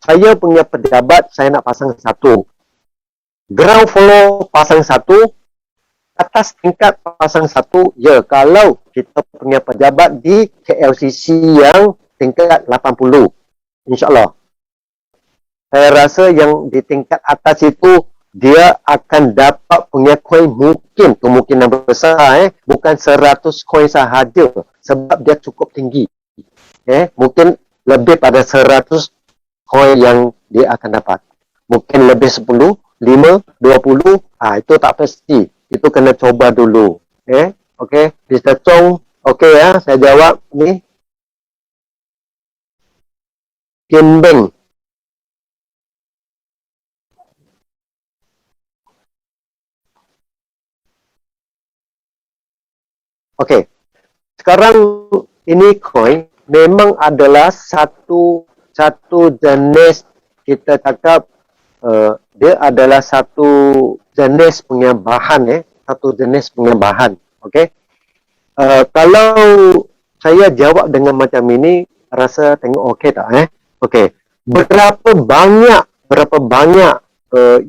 saya punya pejabat, saya nak pasang satu. Ground floor pasang satu, atas tingkat pasang satu. Ya, kalau kita punya pejabat di KLCC yang tingkat 80. InsyaAllah. Saya rasa yang di tingkat atas itu, dia akan dapat punya koin mungkin, kemungkinan besar bukan 100 koin sahaja. Sebab dia cukup tinggi. Mungkin lebih pada 100 koin yang dia akan dapat. Mungkin lebih 10, 5, 20, itu tak pasti. Itu kena coba dulu. Okey, Mr. Chong, okey saya jawab ni. Kim Beng. Okey. Sekarang ini coin memang adalah satu jenis, kita cakap dia adalah satu jenis punya bahan satu jenis punya bahan. Okey. Kalau saya jawab dengan macam ini, rasa tengok okey tak Okey. Berapa banyak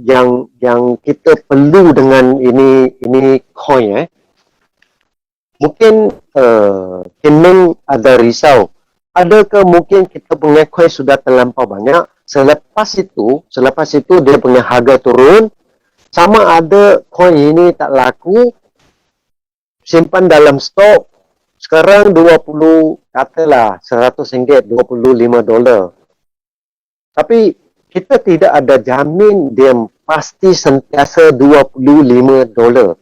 yang kita perlu dengan ini coin Mungkin Kimeng ada risau. Adakah mungkin kita punya coin sudah terlampau banyak? Selepas itu dia punya harga turun. Sama ada coin ini tak laku, simpan dalam stok. Sekarang 20, katalah RM100, $25. Tapi kita tidak ada jamin dia pasti sentiasa $25.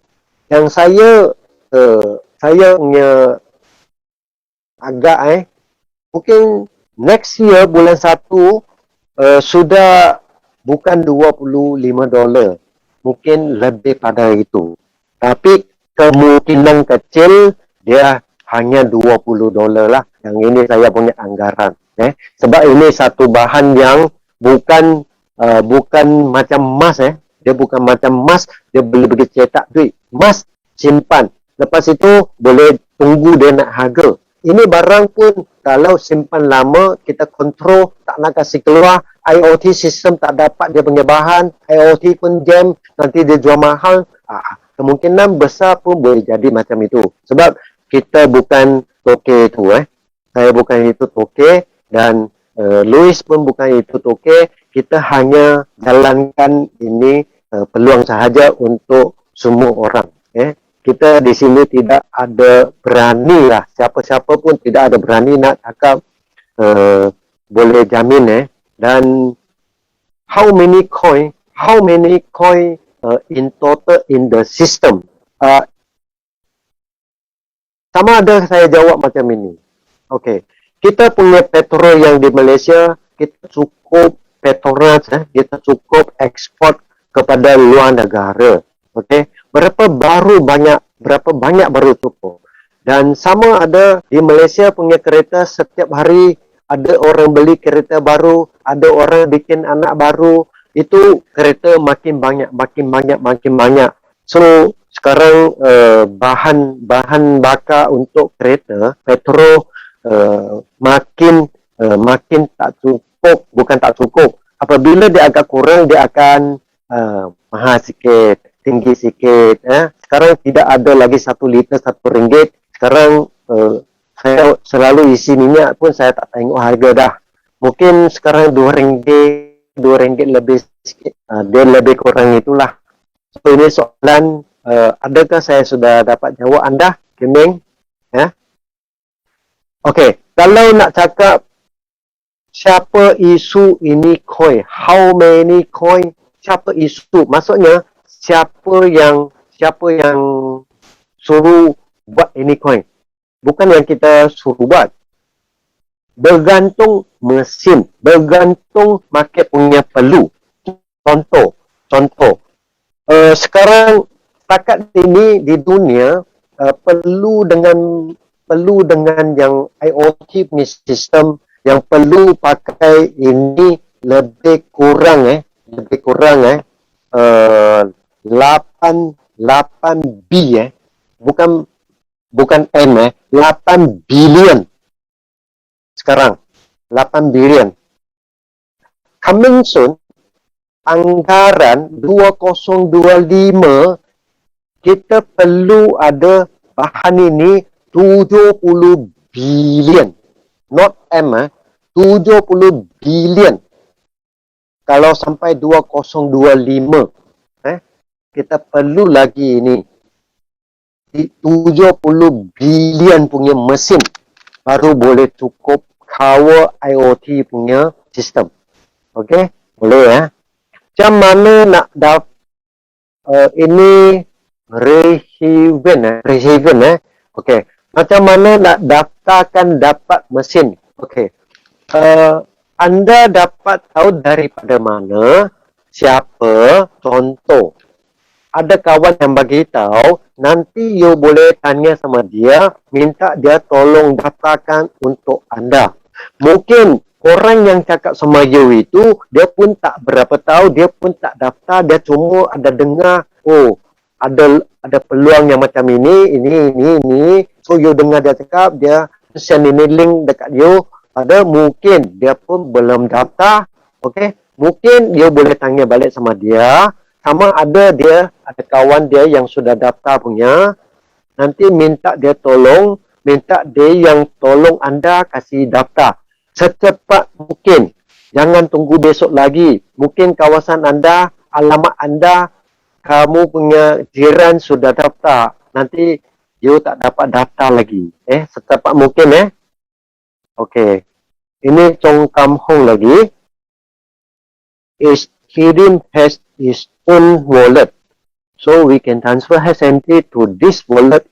Yang saya punya agak mungkin next year bulan 1 sudah bukan $25, mungkin lebih pada itu. Tapi kemungkinan kecil dia hanya $20 lah. Yang ini saya punya anggaran sebab ini satu bahan yang bukan macam emas dia bukan macam emas, dia boleh pergi cetak duit. Emas simpan, lepas itu boleh tunggu dia nak harga. Ini barang pun kalau simpan lama, kita kontrol, tak nak kasih keluar, IoT sistem tak dapat dia punya bahan, IoT pun jam, nanti dia jual mahal, kemungkinan besar pun boleh jadi macam itu. Sebab kita bukan toke itu saya bukan itu toke, dan Louis pun bukan itu toke. Kita hanya jalankan ini peluang sahaja untuk semua orang kita di sini tidak ada berani lah, siapa-siapa pun tidak ada berani nak cakap boleh jamin dan how many coin in total in the system. Sama ada saya jawab macam ini. Okey, kita punya petrol yang di Malaysia, kita cukup Petronas kita cukup ekspor kepada luar negara. Okey, berapa banyak baru cukup. Dan sama ada di Malaysia punya kereta, setiap hari ada orang beli kereta baru, ada orang bikin anak baru, itu kereta makin banyak. So sekarang bahan bakar untuk kereta petrol makin tak cukup, bukan tak cukup. Apabila dia agak kurang, dia akan mahal sikit, tinggi sikit. Sekarang tidak ada lagi 1 liter RM1. Sekarang saya selalu isi minyak pun saya tak tengok harga dah. Mungkin sekarang RM2 lebih sikit. Dia lebih kurang itulah. So ini soalan, adakah saya sudah dapat jawab anda, Kimeng? Okey, kalau nak cakap siapa isu ini coin, how many coin, siapa isu, maksudnya siapa yang suruh buat ini coin. Bukan yang kita suruh buat. Bergantung mesin, bergantung market punya perlu. Contoh. Sekarang setakat ini di dunia perlu dengan yang IoT punya sistem yang perlu pakai ini lebih kurang 8 B bukan M 8 billion sekarang 8 billion coming soon. Anggaran 2025 kita perlu ada bahan ini 70 billion, not M 70 billion. Kalau sampai 2025 kita perlu lagi ini 70 billion punya mesin baru boleh cukup cover IoT punya sistem. Okey, boleh ya. Macam mana nak ini rehaven okey. Macam mana nak daftarkan dapat mesin? Okey. Anda dapat tahu daripada mana? Siapa? Contoh. Ada kawan yang bagi tahu, nanti you boleh tanya sama dia, minta dia tolong daftarkan untuk anda. Mungkin orang yang cakap sama you itu, dia pun tak berapa tahu, dia pun tak daftar, dia cuma ada dengar, oh, ada peluang yang macam ini. So, you dengar dia cakap, dia send ini link dekat you, mungkin dia pun belum daftar, okay? Mungkin you boleh tanya balik sama dia, sama ada kawan dia yang sudah daftar punya, nanti minta dia yang tolong anda kasih daftar secepat mungkin. Jangan tunggu besok lagi. Mungkin kawasan anda, alamat anda, kamu punya jiran sudah daftar. Nanti you tak dapat daftar lagi. Secepat mungkin Okey. Ini Chong Kam Hong lagi. Kirin has its own wallet. So we can transfer HNT to this wallet.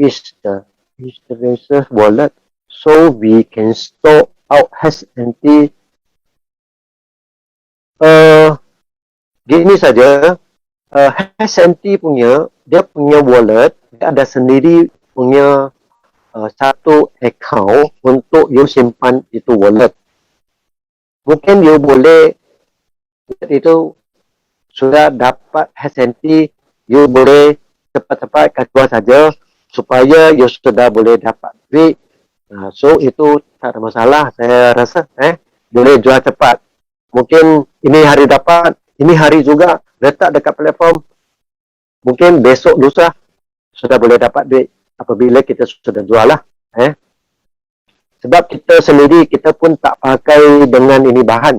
Is the reserve wallet. So we can store out HNT. Gini saja. HNT punya, dia punya wallet, dia ada sendiri punya satu account untuk you simpan itu wallet. Mungkin you boleh itu sudah dapat HNT, you boleh cepat-cepat keluar saja supaya you sudah boleh dapat duit. So itu tak ada masalah, saya rasa boleh jual cepat. Mungkin ini hari dapat, ini hari juga letak dekat platform. Mungkin besok lusa sudah boleh dapat duit apabila kita sudah jual lah. Sebab kita sendiri, kita pun tak pakai dengan ini bahan.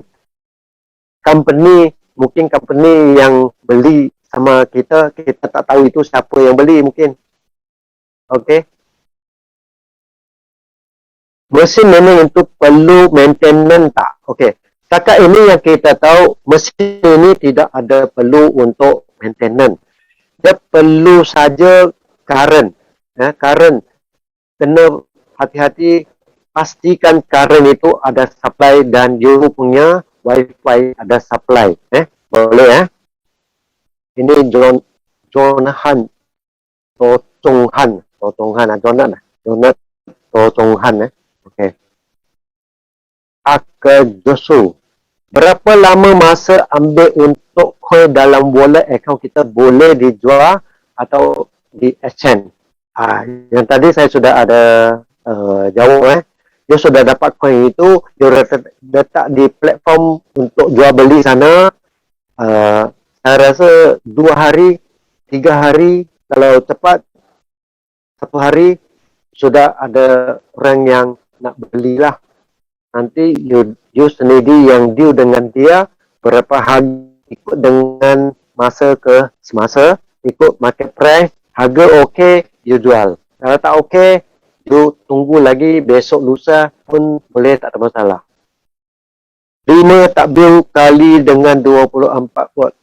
Mungkin company yang beli sama kita tak tahu itu siapa yang beli mungkin. Okey. Mesin memang itu perlu maintenance tak? Okey. Setakat ini yang kita tahu, mesin ini tidak ada perlu untuk maintenance. Dia perlu saja current. Current. Kena hati-hati, pastikan current itu ada supply dan you punya Wi-Fi ada supply. Boleh Ini John Han To Chong Han Okey. Josu. Berapa lama masa ambil untuk coin dalam wallet account kita boleh dijual atau di exchange? Yang tadi saya sudah ada jawab. Dia sudah dapat coin itu, dia letak di platform untuk jual beli sana. Saya rasa 2 hari, 3 hari, kalau cepat 1 hari sudah ada orang yang nak belilah. Nanti you sendiri yang deal dengan dia berapa hari, ikut dengan masa ke semasa, ikut market price, harga okey, you jual. Kalau tak okey, you tunggu lagi, besok lusa pun boleh, tak ada masalah. 5 takbil kali dengan 24 watt.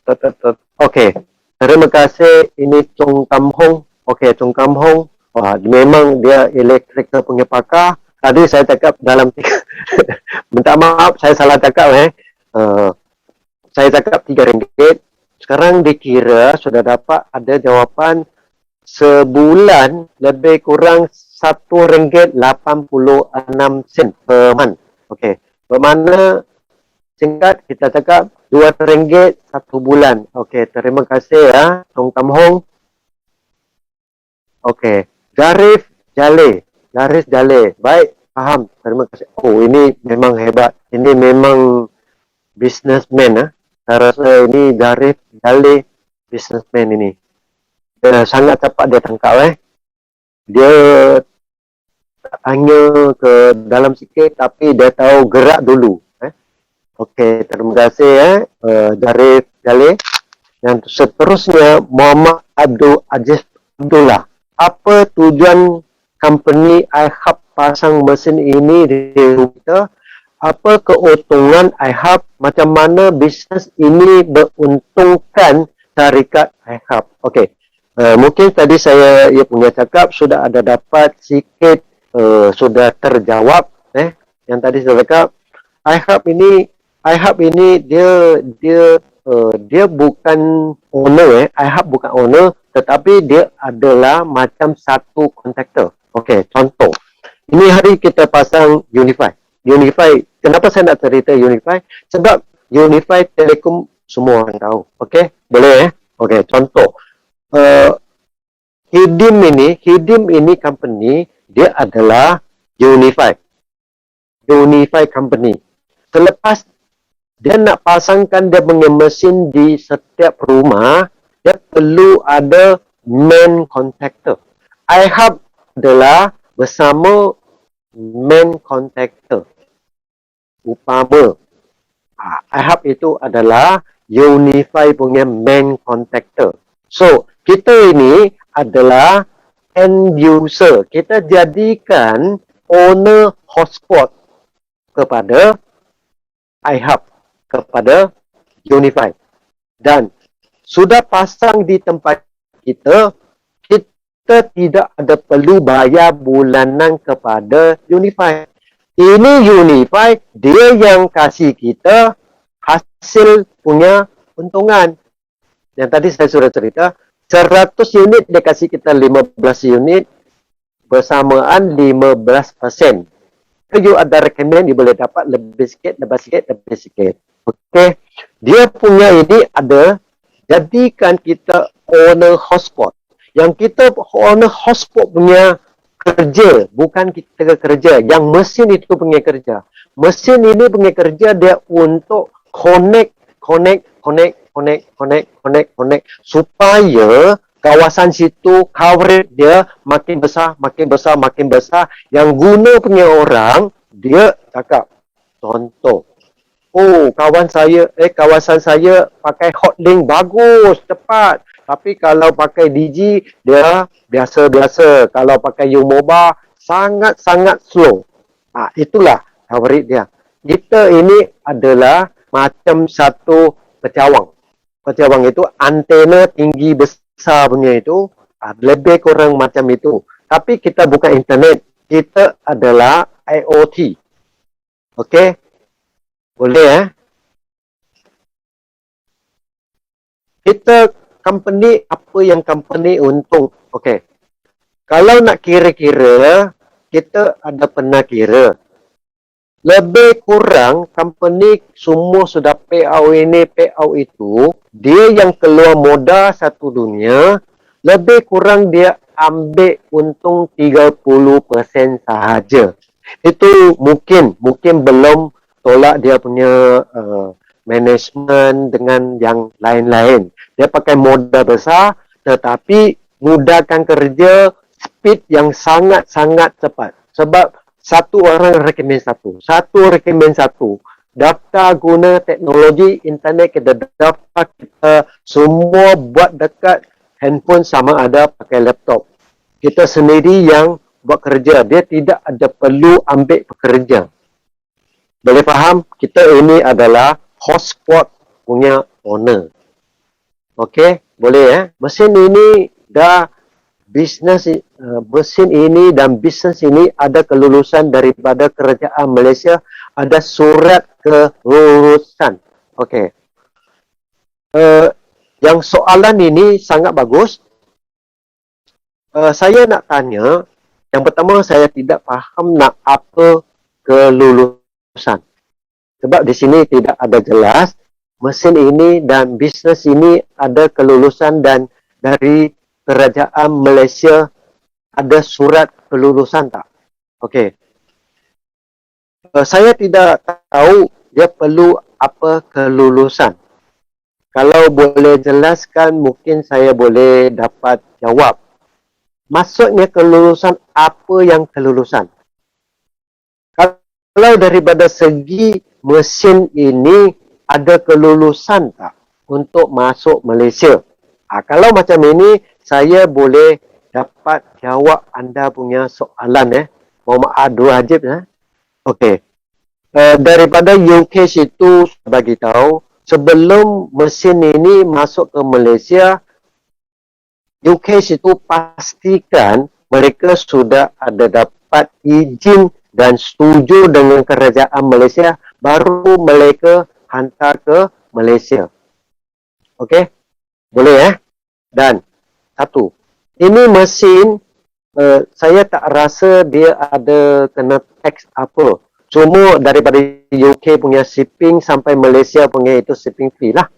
Okey. Terima kasih, ini Chong Kam Hong. Okey, Chong Kam Hong. Wah, memang dia electrical punya pakar. Tadi saya cakap dalam minta maaf, saya salah cakap saya cakap RM3. Sekarang dikira sudah dapat ada jawapan sebulan lebih kurang RM1.86 per month. Okey. Bermakna singkat kita cakap RM2 satu bulan. Okey, terima kasih ya, Tong Tam Hong. Okey, Garif Jale. Garis Jale. Baik, faham. Terima kasih. Oh, ini memang hebat. Ini memang businessman Saya rasa ini Garif Jale businessman ini. Sangat cepat dia tangkap Dia hanya ke dalam sikit tapi dia tahu gerak dulu. Okey, terima kasih Garif Jale. Yang seterusnya Muhammad Abdul Aziz Abdullah. Apa tujuan company iHub pasang mesin ini di kita? Apa keuntungan iHub? Macam mana bisnes ini beruntungkan syarikat iHub? Okey. Mungkin tadi saya punya cakap sudah ada dapat sikit sudah terjawab yang tadi saya cakap iHub ini dia bukan owner iHub bukan owner tetapi dia adalah macam satu kontraktor. Okey, contoh. Ini hari kita pasang Unify. Kenapa saya nak cerita Unify? Sebab Unify Telekom semua orang tahu. Okey, boleh Okey, contoh. Hidim ini company dia adalah Unify company. Selepas dia nak pasangkan dia punya mesin di setiap rumah, dia perlu ada main contactor. iHub adalah bersama main contactor. Upama iHub itu adalah Unify punya main contactor. So, kita ini adalah end user. Kita jadikan owner hotspot kepada iHub, kepada Unify. Dan sudah pasang di tempat kita tidak ada perlu bayar bulanan kepada Unify. Ini Unify, dia yang kasih kita hasil punya untungan. Yang tadi saya sudah cerita, 100 unit dia kasih kita 15 unit bersamaan 15%. You ada recommend, you boleh dapat lebih sikit. Okey. Dia punya ini ada, jadikan kita owner hotspot. Yang kita owner hotspot punya kerja, bukan kita kerja. Yang mesin itu punya kerja. Mesin ini punya kerja dia untuk connect supaya kawasan situ coverage dia makin besar. Yang guna punya orang, dia cakap, contoh, oh kawasan saya pakai hotlink bagus, cepat. Tapi kalau pakai Digi, dia biasa-biasa. Kalau pakai U-Mobile, sangat-sangat slow. Itulah coverage dia. Kita ini adalah macam satu pecawang. Pecawang itu antena tinggi besar punya itu, lebih kurang macam itu. Tapi kita bukan internet. Kita adalah IoT. Okey? Boleh Kita company, apa yang company untung? Okey. Kalau nak kira-kira, kita ada pernah kira. Lebih kurang company semua sudah payout ini, payout itu, dia yang keluar modal satu dunia, lebih kurang dia ambil untung 30% sahaja. Itu mungkin belum tolak dia punya management dengan yang lain-lain. Dia pakai modal besar tetapi mudahkan kerja, speed yang sangat-sangat cepat. Sebab satu orang recommend satu. Daftar guna teknologi internet, kita daftar, kita semua buat dekat handphone sama ada pakai laptop. Kita sendiri yang buat kerja. Dia tidak ada perlu ambil pekerja. Boleh faham? Kita ini adalah hotspot punya owner. Okey? boleh ya. Mesin ini dah mesin ini dan bisnes ini ada kelulusan daripada kerajaan Malaysia, ada surat kelulusan. Okey. Yang soalan ini sangat bagus. Saya nak tanya, yang pertama saya tidak faham nak apa kelulusan. Sebab di sini tidak ada jelas mesin ini dan bisnes ini ada kelulusan dan dari kerajaan Malaysia ada surat kelulusan tak? Okey. Saya tidak tahu dia perlu apa kelulusan. Kalau boleh jelaskan, mungkin saya boleh dapat jawab. Maksudnya kelulusan, apa yang kelulusan? Kalau daripada segi mesin ini ada kelulusan tak untuk masuk Malaysia? Kalau macam ini, saya boleh dapat jawab anda punya soalan. Mohon maaf, dua Ajib. Okey. Daripada UK situ bagi tahu, sebelum mesin ini masuk ke Malaysia, UK situ pastikan mereka sudah ada dapat izin dan setuju dengan kerajaan Malaysia, baru mereka hantar ke Malaysia. Okey? Boleh Dan satu, ini mesin saya tak rasa dia ada kena tax apa. Cuma daripada UK punya shipping sampai Malaysia punya itu shipping fee lah.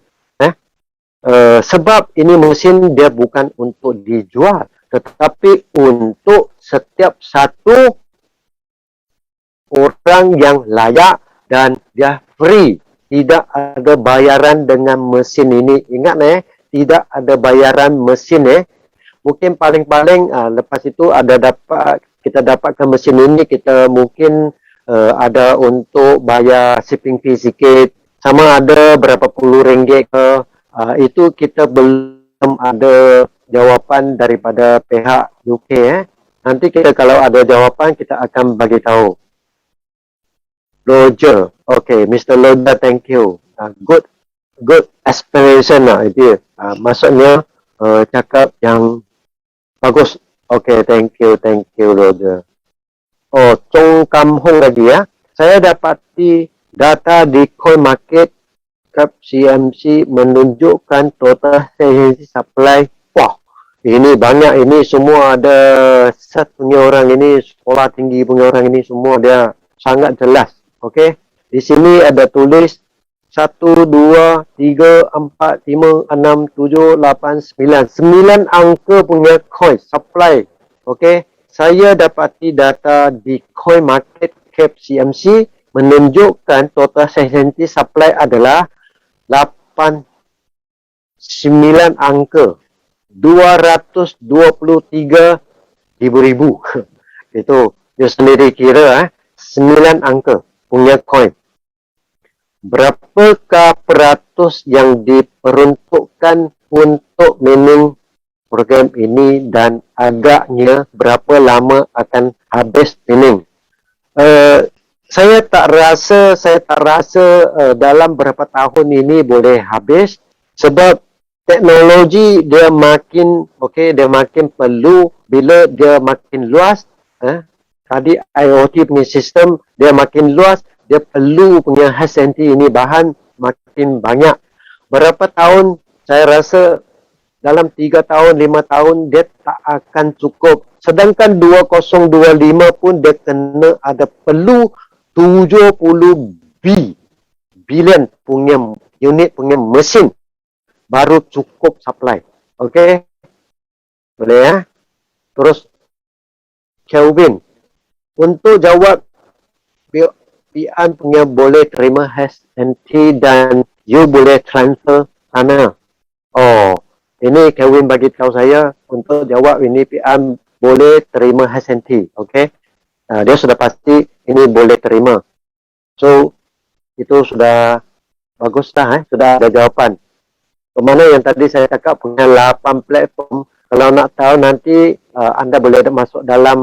Sebab ini mesin dia bukan untuk dijual, tetapi untuk setiap satu orang yang layak dan dia free. Tidak ada bayaran dengan mesin ini. Ingat tidak ada bayaran mesin Mungkin paling-paling lepas itu kita dapatkan mesin ini, kita mungkin ada untuk bayar shipping fee sikit, sama ada berapa puluh ringgit ke, itu kita belum ada jawapan daripada pihak UK Nanti kita kalau ada jawapan kita akan bagi tahu. Roger, okay, Mr. Roger, thank you. Good explanation dia. Maksudnya cakap yang bagus. Okay, thank you Roger. Chong Kam Hong lagi Saya dapati data di Coin Market Cap CMC menunjukkan total supply. Wah, ini banyak, ini semua ada set punya orang ini, sekolah tinggi punya orang ini, semua dia sangat jelas. Okey, di sini ada tulis 1, 2, 3, 4, 5, 6, 7, 8, 9 angka punya coin supply. Okey, saya dapati data di Coin Market Cap CMC menunjukkan total senti supply adalah 9 angka 223,000. Itu dia sendiri kira 9 angka punya coin. Berapakah peratus yang diperuntukkan untuk mining program ini dan agaknya berapa lama akan habis mining? Saya tak rasa dalam berapa tahun ini boleh habis, sebab teknologi dia makin dia makin perlu bila dia makin luas. Tadi IoT punya sistem dia makin luas, dia perlu punya HSNT ini bahan makin banyak. Berapa tahun, saya rasa dalam 3 tahun, 5 tahun dia tak akan cukup. Sedangkan 2025 pun dia kena ada perlu 70 bilion punya unit punya mesin baru cukup supply. Okey? Boleh Terus Kelvin, untuk jawab PN punya boleh terima HSNT dan you boleh transfer sana. Ini Kelvin bagi tahu saya untuk jawab ini PN boleh terima HSNT. Okey? Dia sudah pasti ini boleh terima. So, itu sudah bagus dah. Sudah ada jawapan. Kemana yang tadi saya cakap punya 8 platform. Kalau nak tahu nanti anda boleh masuk dalam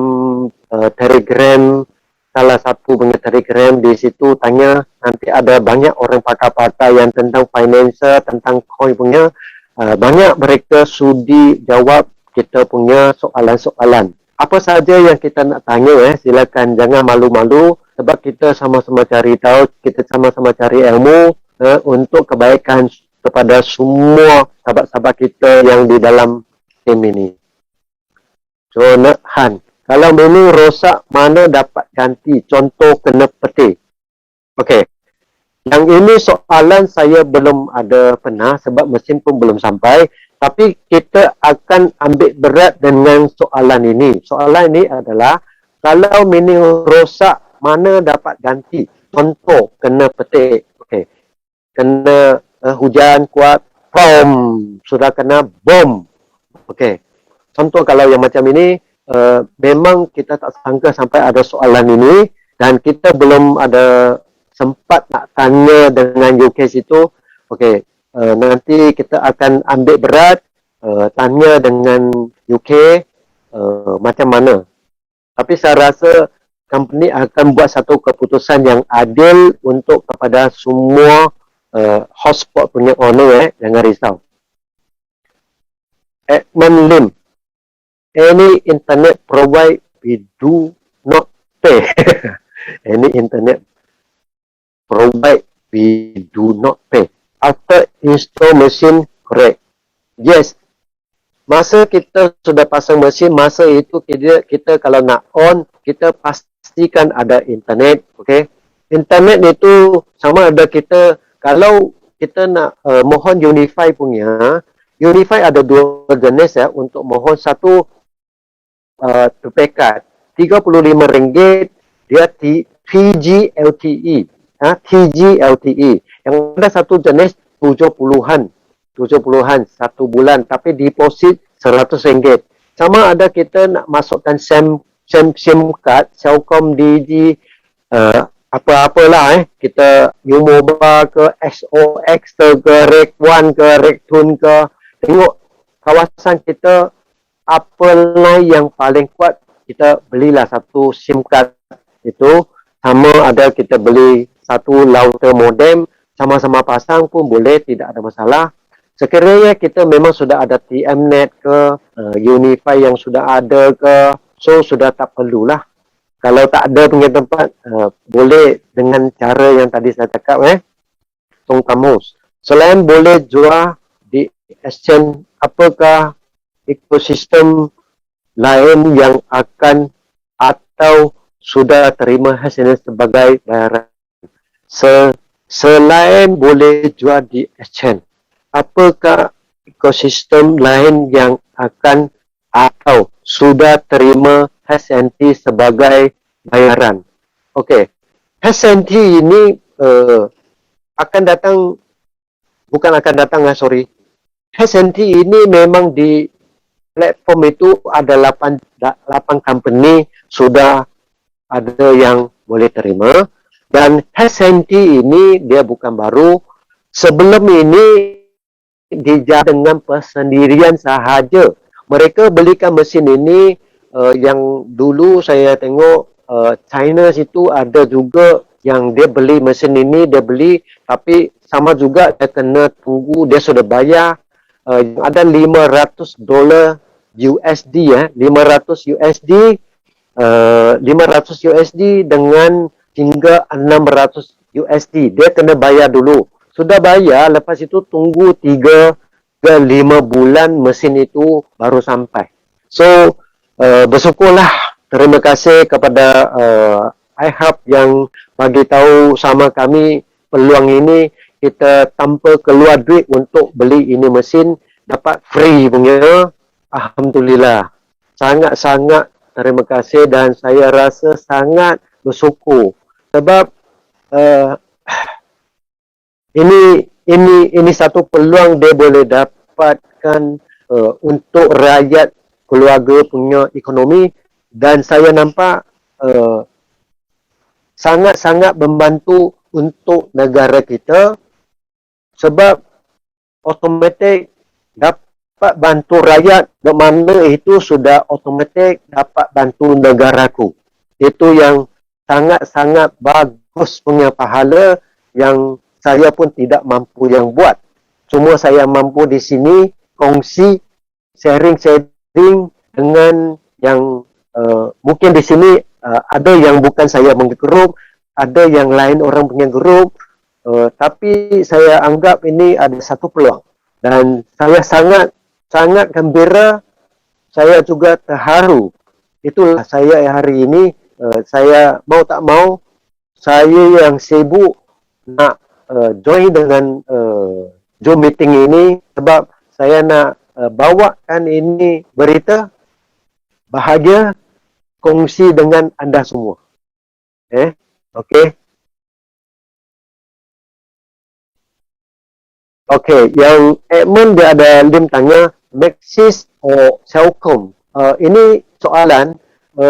Telegram, salah satu punya Telegram, di situ tanya, nanti ada banyak orang pakar-pakar yang tentang financial, tentang coin punya. banyak mereka sudi jawab kita punya soalan-soalan. Apa saja yang kita nak tanya, silakan, jangan malu-malu, sebab kita sama-sama cari tahu, kita sama-sama cari ilmu untuk kebaikan kepada semua sahabat-sahabat kita yang di dalam tim ini. So, Han, kalau menu rosak, mana dapat ganti? Contoh kena petik. Okey. Yang ini soalan saya belum ada pernah sebab mesin pun belum sampai. Tapi kita akan ambil berat dengan soalan ini. Soalan ini adalah, kalau menu rosak, mana dapat ganti? Contoh kena petik. Okey. Kena hujan kuat, bom. Sudah kena bom. Okey. Contoh kalau yang macam ini, memang kita tak sangka sampai ada soalan ini dan kita belum ada sempat nak tanya dengan UK situ. Okey, nanti kita akan ambil berat, tanya dengan UK macam mana. Tapi saya rasa company akan buat satu keputusan yang adil untuk kepada semua hotspot punya owner, jangan risau. Edmund Lim, any internet provide we do not pay. Any internet provide we do not pay. After install machine, correct. Yes. Masa kita sudah pasang mesin, masa itu kita kalau nak on, kita pastikan ada internet. Okay. Internet itu sama ada kita, kalau kita nak mohon Unify punya, Unify ada dua jenis untuk mohon. Satu terpekat RM35, dia 3G LTE. 3G LTE. Yang ada satu jenis 70-an satu bulan, tapi deposit RM100. Sama ada kita nak masukkan SIM card, Celcom, Digi, apa-apalah kita U-Mobile ke, XOX ke, Rek1 ke, Rektun ke, tengok kawasan kita apa line yang paling kuat, kita belilah satu SIM card itu. Sama ada kita beli satu router modem, sama-sama pasang pun boleh, tidak ada masalah. Sekiranya kita memang sudah ada TMNet ke, Unify yang sudah ada ke, so sudah tak perlulah. Kalau tak ada punya tempat, boleh dengan cara yang tadi saya cakap, Tongkamus. Selain boleh jual di exchange, apakah ekosistem lain yang akan atau sudah terima hasilnya sebagai bayaran? Selain boleh jual di exchange, apakah ekosistem lain yang akan atau sudah terima HSNT sebagai bayaran? Okey, HSNT ini akan datang, bukan akan datang, HSNT ini memang di platform itu ada 8 company sudah ada yang boleh terima, dan HSNT ini dia bukan baru. Sebelum ini dia dengan persendirian sahaja. Mereka belikan mesin ini, yang dulu saya tengok China situ ada juga yang dia beli mesin ini, dia beli tapi sama juga dia kena tunggu, dia sudah bayar ada $500 USD, 500 USD dengan hingga 600 USD. Dia kena bayar dulu. Sudah bayar, lepas itu tunggu 3 ke 5 bulan mesin itu baru sampai. So, bersyukurlah, terima kasih kepada iHub yang bagi tahu sama kami peluang ini. Kita tanpa keluar duit untuk beli ini mesin, dapat free punya. Alhamdulillah. Sangat-sangat terima kasih dan saya rasa sangat bersyukur. Sebab ini satu peluang dia boleh dapatkan untuk rakyat keluarga punya ekonomi, dan saya nampak sangat-sangat membantu untuk negara kita, sebab otomatik dapat bantu rakyat, di mana itu sudah otomatik dapat bantu negaraku. Itu yang sangat-sangat bagus punya pahala yang saya pun tidak mampu yang buat. Cuma saya mampu di sini kongsi sharing dengan yang mungkin di sini ada yang bukan saya punya grup, ada yang lain orang punya grup, tapi saya anggap ini ada satu peluang dan saya sangat gembira, saya juga terharu. Itulah saya hari ini, saya mau tak mau saya yang sibuk nak join dengan Zoom meeting ini sebab saya nak bawakan ini berita bahagia kongsi dengan anda semua. Okey. Okey, yang admin dia ada Lim tanya Maxis or Celcom. Ini soalan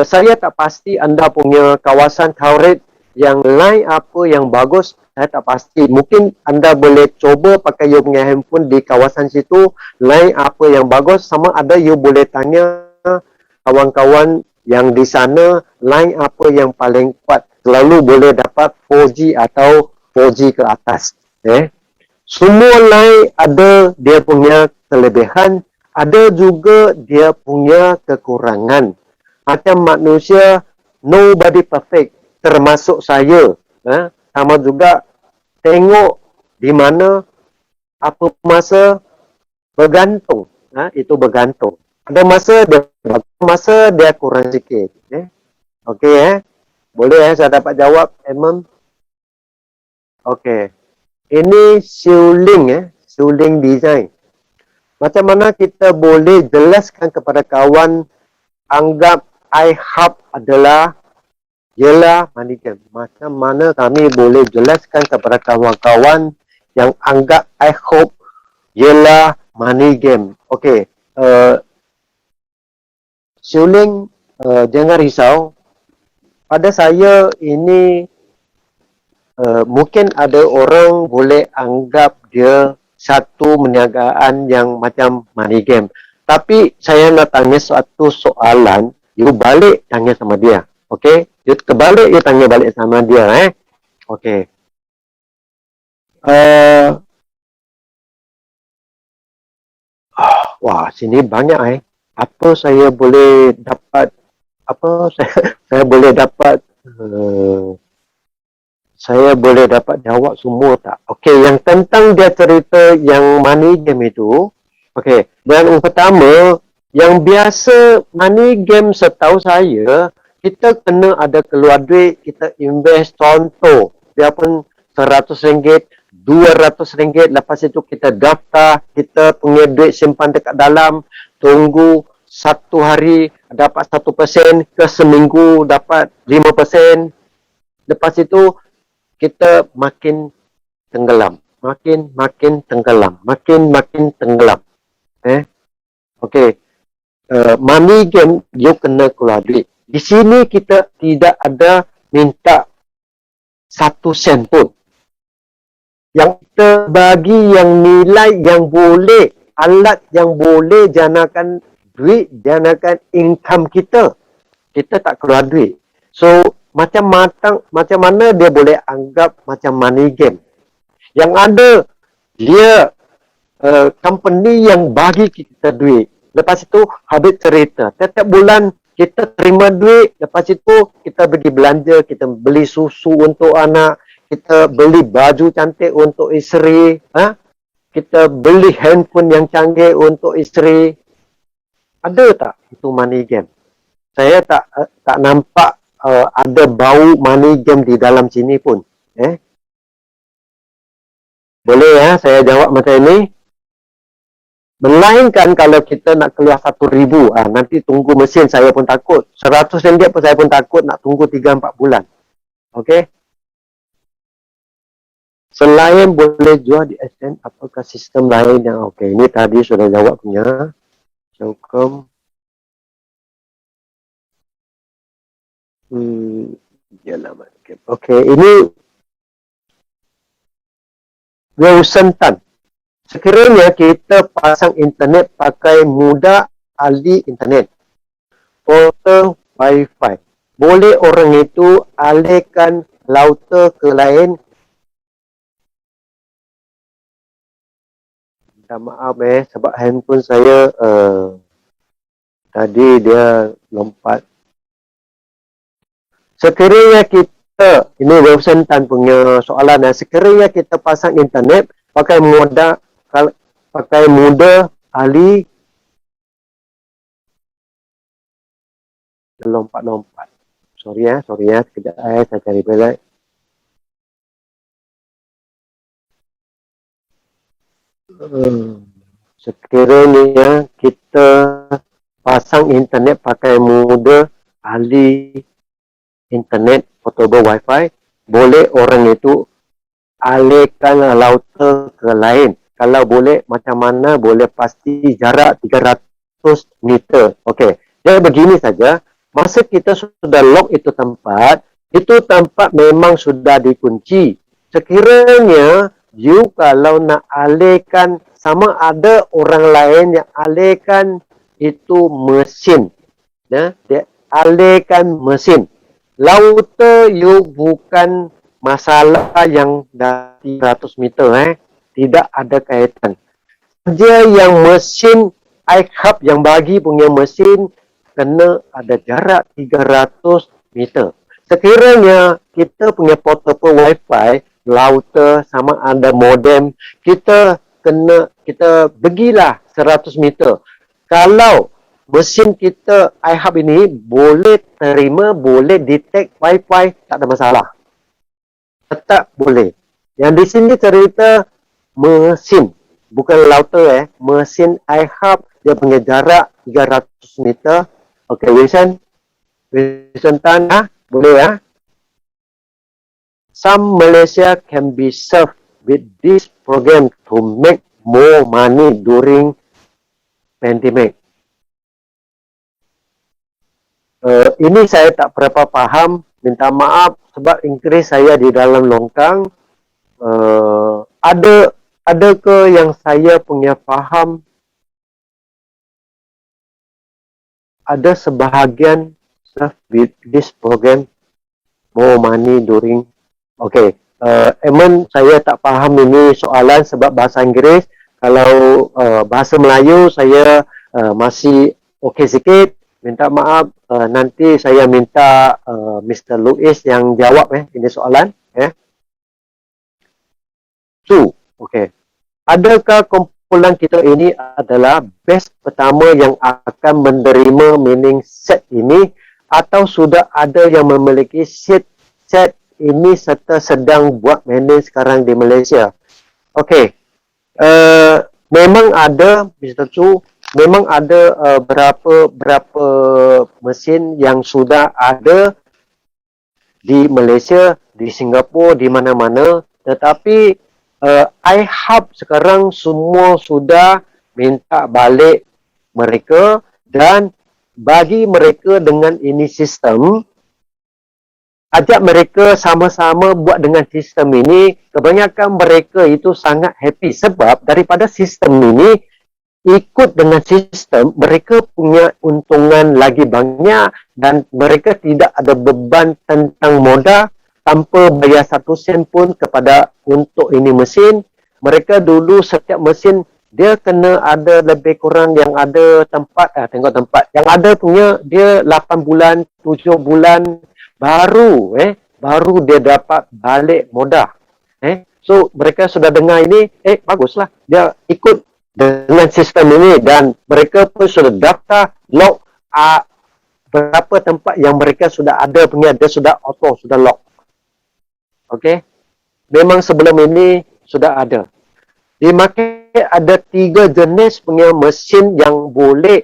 saya tak pasti anda punya kawasan coverage yang lain apa yang bagus, saya tak pasti. Mungkin anda boleh coba pakai you punya handphone di kawasan situ, lain apa yang bagus, sama ada you boleh tanya kawan-kawan yang di sana, lain apa yang paling kuat. Selalu boleh dapat 4G atau 4G ke atas. Semua lain ada dia punya kelebihan, ada juga dia punya kekurangan. Macam manusia, nobody perfect, termasuk saya. Sama juga tengok di mana apa masa bergantung. Itu bergantung. Ada masa dia kurang sikit. Okey. Boleh saya dapat jawab, Edmund? Okey. Ini Siuling design. Macam mana kita boleh jelaskan kepada kawan anggap iHub adalah ialah money game. Macam mana kami boleh jelaskan kepada kawan-kawan yang anggap iHub ialah money game. Okey. Siuling, jangan risau. Pada saya ini mungkin ada orang boleh anggap dia satu perniagaan yang macam money game. Tapi saya nak tanya suatu soalan, you balik tanya sama dia. Okey? You kebalik, you tanya balik sama dia. Okey. Wah, sini banyak Apa saya boleh dapat saya boleh dapat saya boleh dapat jawab semua tak? Okey, yang tentang dia cerita yang money game itu, okey, yang pertama, yang biasa money game setahu saya, kita kena ada keluar duit, kita invest contoh, biarpun RM100, RM200, lepas itu kita daftar, kita punya duit simpan dekat dalam, tunggu 1 hari dapat 1%, ke seminggu dapat 5%, lepas itu kita makin tenggelam, makin tenggelam. Okey. Money game, you kena keluar duit. Di sini kita tidak ada minta 1 sen pun. Yang kita bagi yang nilai yang boleh, alat yang boleh janakan duit, janakan income kita. Kita tak keluar duit. So, macam mana dia boleh anggap macam money game. Yang ada, dia company yang bagi kita duit. Lepas itu, habis cerita. Setiap bulan, kita terima duit. Lepas itu, kita pergi belanja. Kita beli susu untuk anak. Kita beli baju cantik untuk isteri. Kita beli handphone yang canggih untuk isteri. Ada tak itu money game? Saya tak nampak ada bau money game di dalam sini pun. Boleh saya jawab macam ini. Melainkan kalau kita nak keluar 1,000, nanti tunggu mesin saya pun takut. RM100 pun saya pun takut nak tunggu 3-4 bulan. Okey? Selain boleh jual di SN, apakah sistem lain yang okey? Ini tadi sudah jawab punya. Cukup. Okey, ini Wilson Tan. Sekiranya kita pasang internet pakai mudah ahli internet, router wifi, boleh orang itu alihkan router ke lain minta maaf sebab handphone saya tadi dia lompat. Sekiranya kita, ini Wilson Tan punya soalan, sekiranya kita pasang internet pakai muda ahli lompat-lompat. Sorry ya, sekejap saya cari balik. Sekiranya kita pasang internet pakai muda ahli internet portable wifi, boleh orang itu alihkan router ke lain. Kalau boleh, macam mana boleh pasti jarak 300 meter. Okey, jadi begini saja, masa kita sudah lock itu tempat memang sudah dikunci. Sekiranya you kalau nak alihkan, sama ada orang lain yang alihkan itu mesin, dia alihkan mesin. Router you bukan masalah yang dah 300 meter, tidak ada kaitan. Saja yang mesin iHub yang bagi punya mesin kena ada jarak 300 meter. Sekiranya kita punya portable wifi, router sama ada modem, kita pergilah 100 meter. Kalau mesin kita iHub ini boleh terima, boleh detect wifi, tak ada masalah. Tetap boleh. Yang di sini cerita mesin, bukan router mesin iHub, dia punya jarak 300 meter. Okey, Wilson Tan, boleh Some Malaysia can be served with this program to make more money during pandemic. Ini saya tak berapa faham, minta maaf sebab Inggeris saya di dalam longkang. Ada ke yang saya punya faham? Ada sebahagian serve with this program more money during. Okey, Eman saya tak faham ini soalan sebab bahasa Inggeris. Kalau bahasa Melayu saya masih okey sikit. Minta maaf, nanti saya minta Mr. Louis yang jawab ini soalan. Okey. Adakah kumpulan kita ini adalah batch pertama yang akan menerima mailing set ini, atau sudah ada yang memiliki set ini serta sedang buat mailing sekarang di Malaysia? Okey. Memang ada, Mr. Chu, memang ada berapa mesin yang sudah ada di Malaysia, di Singapura, di mana-mana, tetapi iHub sekarang semua sudah minta balik mereka, dan bagi mereka dengan ini sistem, ajak mereka sama-sama buat dengan sistem ini, kebanyakan mereka itu sangat happy sebab daripada sistem ini, ikut dengan sistem, mereka punya untungan lagi banyak dan mereka tidak ada beban tentang modal tanpa bayar 1 sen pun kepada untuk ini mesin. Mereka dulu setiap mesin dia kena ada lebih kurang yang ada tempat, tengok tempat yang ada punya dia 8 bulan, 7 bulan baru dia dapat balik modal. So mereka sudah dengar ini, baguslah dia ikut dengan sistem ini, dan mereka pun sudah daftar lock berapa tempat yang mereka sudah ada punya, dia sudah auto, sudah lock. Okey, memang sebelum ini sudah ada. Di market ada 3 jenis punya mesin yang boleh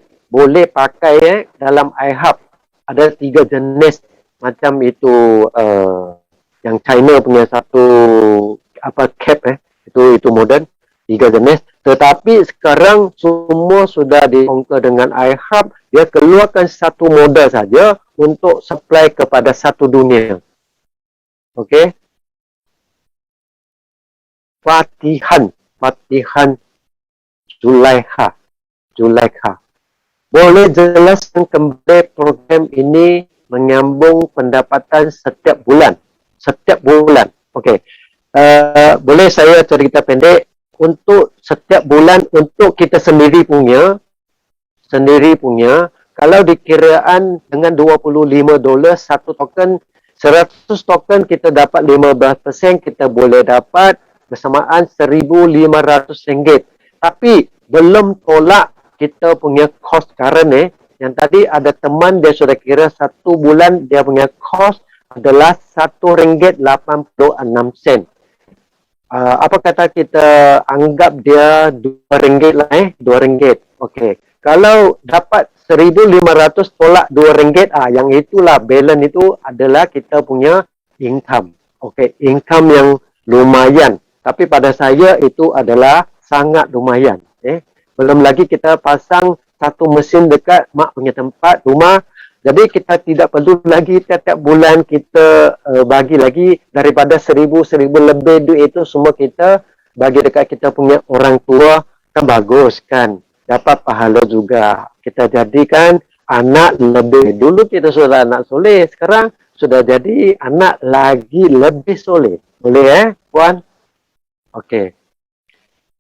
pakai dalam iHub. Ada 3 jenis macam itu, yang China punya satu cap itu modern, 3 jenis. Tetapi sekarang semua sudah diongkar dengan iHub. Dia keluarkan satu model saja untuk supply kepada satu dunia. Okey. Fatihan Zulaikha. Boleh jelaskan kembali program ini menyambung pendapatan setiap bulan? Okey. Boleh saya cerita pendek. untuk setiap bulan untuk kita sendiri punya, kalau dikiraan dengan $25 satu token, 100 token kita dapat 15%, kita boleh dapat bersamaan RM1,500. Tapi belum tolak kita punya cost current yang tadi ada teman dia sudah kira satu bulan dia punya cost adalah RM1.86. Apa kata kita anggap dia RM2 lah RM2. Okey. Kalau dapat 1,500 tolak RM2, yang itulah balance itu adalah kita punya income. Okey, income yang lumayan. Tapi pada saya itu adalah sangat lumayan. Belum lagi kita pasang satu mesin dekat mak punya tempat rumah. Jadi kita tidak perlu lagi setiap bulan kita bagi lagi daripada 1,000 lebih duit itu semua kita bagi dekat kita punya orang tua, kan bagus kan. Dapat pahala juga. Kita jadikan anak lebih. Dulu kita sudah anak soleh, sekarang sudah jadi anak lagi lebih soleh. Boleh puan? Okey.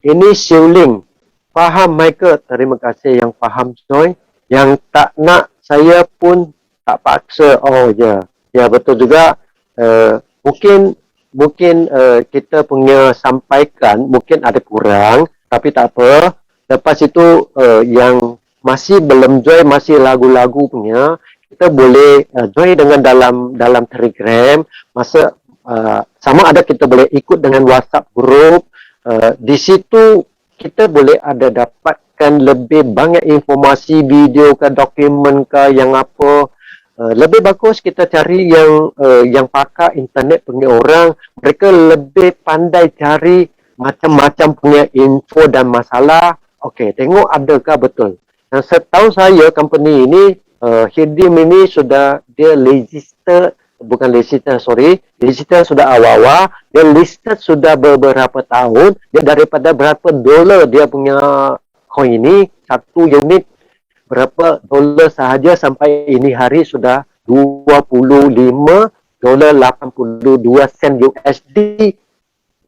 Ini Siuling. Faham Michael, terima kasih yang faham Joy. Yang tak nak saya pun tak paksa. Oh ya, ya betul juga. Mungkin kita punya sampaikan mungkin ada kurang, tapi tak apa. Lepas itu yang masih belum join, masih lagu-lagu punya, kita boleh join dengan dalam Telegram. Sama ada kita boleh ikut dengan WhatsApp group. Di situ kita boleh ada dapatkan lebih banyak informasi, video ke dokumen ke yang apa. Lebih bagus kita cari yang pakar internet punya orang. Mereka lebih pandai cari macam-macam punya info dan masalah. Okey, tengok adakah betul. Dan setahu saya company ini Hidim ini sudah dia register sudah awal-awal, dia listed sudah beberapa tahun, dia daripada berapa dolar dia punya coin ini, satu unit berapa dolar sahaja sampai ini hari sudah $25.82 USD,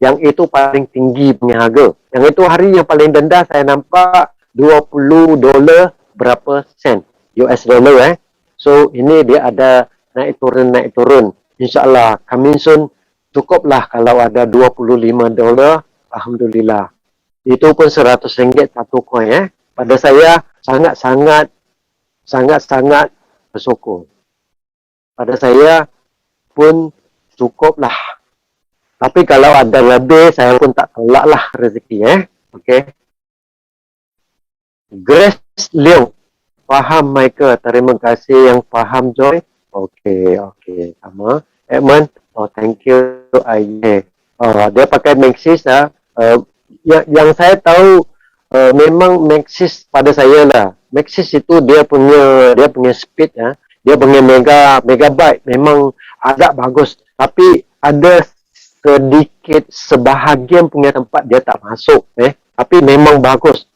yang itu paling tinggi punya harga. Yang itu hari yang paling rendah saya nampak $20 berapa sen US dollar So ini dia ada naik turun. InsyaAllah coming soon cukuplah kalau ada $25. Alhamdulillah. Itu pun RM100 satu coin Pada saya sangat-sangat bersyukur. Pada saya pun cukuplah. Tapi kalau ada lebih saya pun tak tolak lah rezeki Okey. Grace Leong. Faham Michael, terima kasih yang faham Joy. Okey, sama. Edmund, thank you. Dia pakai Maxis yang saya tahu memang Maxis pada saya lah. Maxis itu dia punya speed dia punya megabyte memang agak bagus. Tapi ada sedikit sebahagian punya tempat dia tak masuk tapi memang bagus.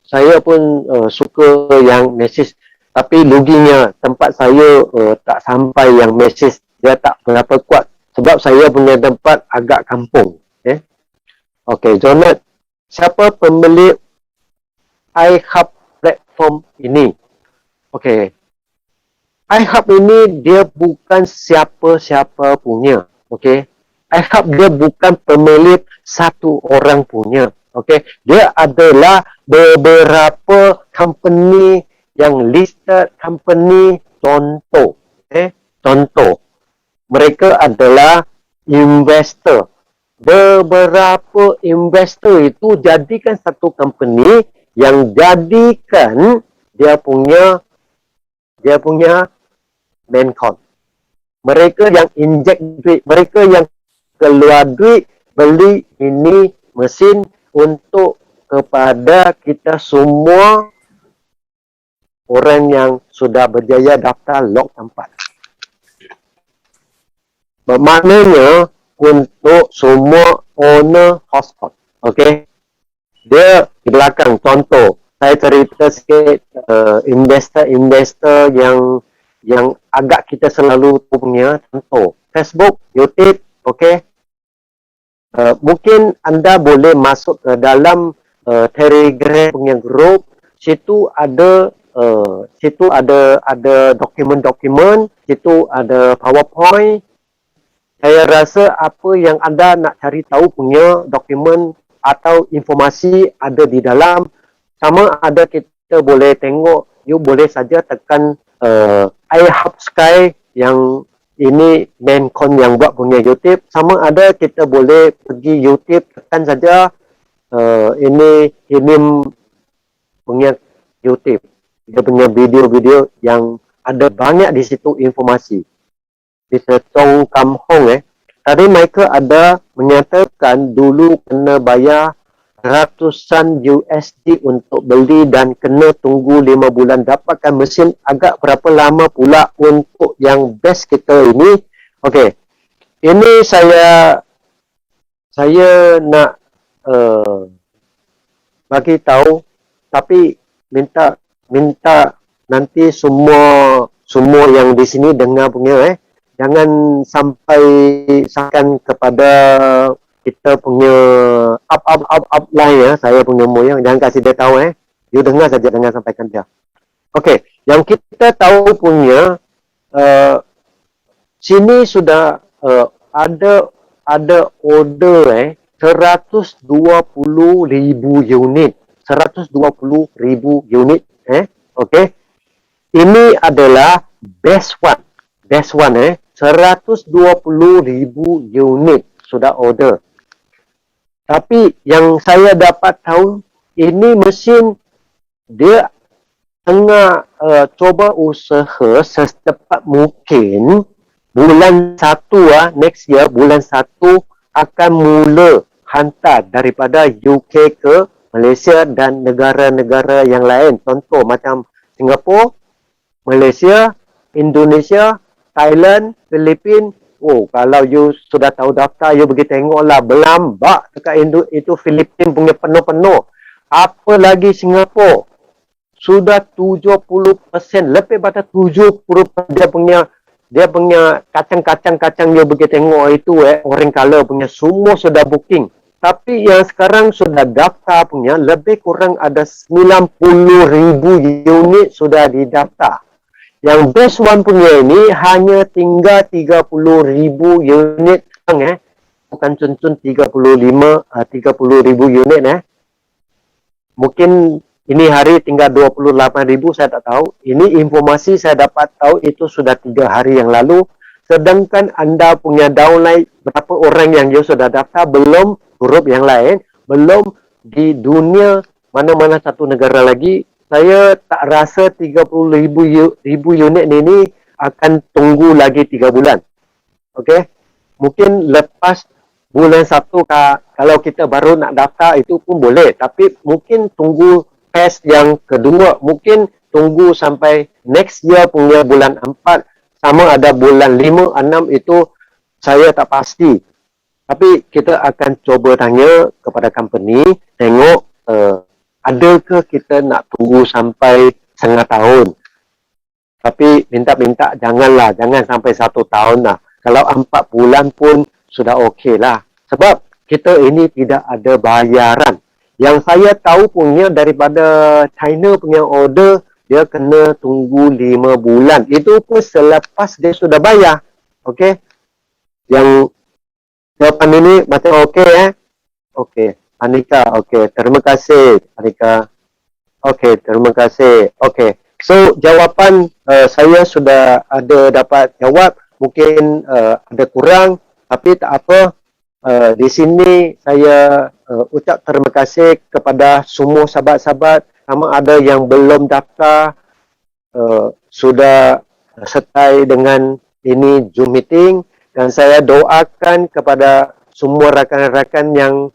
Saya pun suka yang Maxis, tapi luginya tempat saya tak sampai yang Maxis, dia tak berapa kuat sebab saya punya tempat agak kampung. Okey, Jonat, siapa pemilik iHub platform ini? Okey, iHub ini dia bukan siapa-siapa punya. Okey, iHub dia bukan pemilik satu orang punya. Okey, dia adalah beberapa company yang listed company. Contoh, mereka adalah investor. Beberapa investor itu jadikan satu company yang jadikan dia punya main account. Mereka yang inject duit, mereka yang keluar duit beli ini mesin untuk kepada kita semua orang yang sudah berjaya daftar log tempat. Bermaknanya untuk semua owner hotspot. Okey. Dia di belakang contoh, saya cerita sikit investor yang agak kita selalu punya contoh. Facebook, YouTube, okey. Mungkin anda boleh masuk ke dalam Telegram punya group. Situ ada dokumen-dokumen, situ ada PowerPoint. Saya rasa apa yang anda nak cari tahu punya dokumen atau informasi ada di dalam. Sama ada kita boleh tengok, you boleh saja tekan iHub Sky yang ini Mancon yang buat punya YouTube. Sama ada kita boleh pergi YouTube, tekan saja ini punya YouTube. Dia punya video-video yang ada banyak di situ informasi. Bisa Chong Kam Hong Tadi Michael ada menyatakan dulu kena bayar ratusan USD untuk beli dan kena tunggu 5 bulan dapatkan mesin. Agak berapa lama pula untuk yang best kita ini? Okey. Ini saya nak bagi tahu, tapi minta nanti semua yang di sini dengar punya jangan sampai sakan kepada kita punya upline saya punya moyang, jangan kasih dia tahu you dengar saja, jangan sampaikan dia. Okey, yang kita tahu punya sini sudah ada order 120,000 unit. 120,000 unit okey. Ini adalah best one 120,000 unit sudah order. Tapi yang saya dapat tahu, ini mesin dia tengah cuba usaha secepat mungkin bulan 1 next year, bulan 1 akan mula hantar daripada UK ke Malaysia dan negara-negara yang lain. Contoh macam Singapura, Malaysia, Indonesia, Thailand, Filipina. Oh, kalau you sudah tahu daftar, you pergi tengoklah, berlambak dekat itu Filipina punya penuh-penuh. Apa lagi Singapura? Sudah 70%, lebih pada 70% dia punya kacang you pergi tengok itu orange color punya semua sudah booking. Tapi yang sekarang sudah daftar punya lebih kurang ada 90,000 unit sudah didaftar. Yang best one punya ini hanya tinggal 30,000 unit bukan cun-cun 30,000 unit Mungkin ini hari tinggal 28,000, saya tak tahu. Ini informasi saya dapat tahu itu sudah 3 hari yang lalu. Sedangkan anda punya downline berapa orang yang you sudah daftar, belum grup yang lain, belum di dunia mana-mana satu negara lagi. Saya tak rasa 30,000 unit ini akan tunggu lagi 3 bulan. Okey? Mungkin lepas bulan 1 kalau kita baru nak daftar itu pun boleh. Tapi mungkin tunggu test yang kedua. Mungkin tunggu sampai next year punya bulan 4. Sama ada bulan 5, 6 itu saya tak pasti. Tapi kita akan cuba tanya kepada company, tengok adakah kita nak tunggu sampai setengah tahun. Tapi minta jangan sampai 1 tahun lah. Kalau 4 bulan pun sudah okey lah. Sebab kita ini tidak ada bayaran. Yang saya tahu punya daripada China punya order, dia kena tunggu 5 bulan. Itu pun selepas dia sudah bayar. Okey? Yang jawapan ini macam okey Okey. Anika, okey. Terima kasih, Anika. Okey, terima kasih. Okey. So, jawapan saya sudah ada dapat jawab. Mungkin ada kurang, tapi tak apa. Di sini saya ucap terima kasih kepada semua sahabat-sahabat. Sama ada yang belum daftar, sudah sertai dengan ini Zoom meeting. Dan saya doakan kepada semua rakan-rakan yang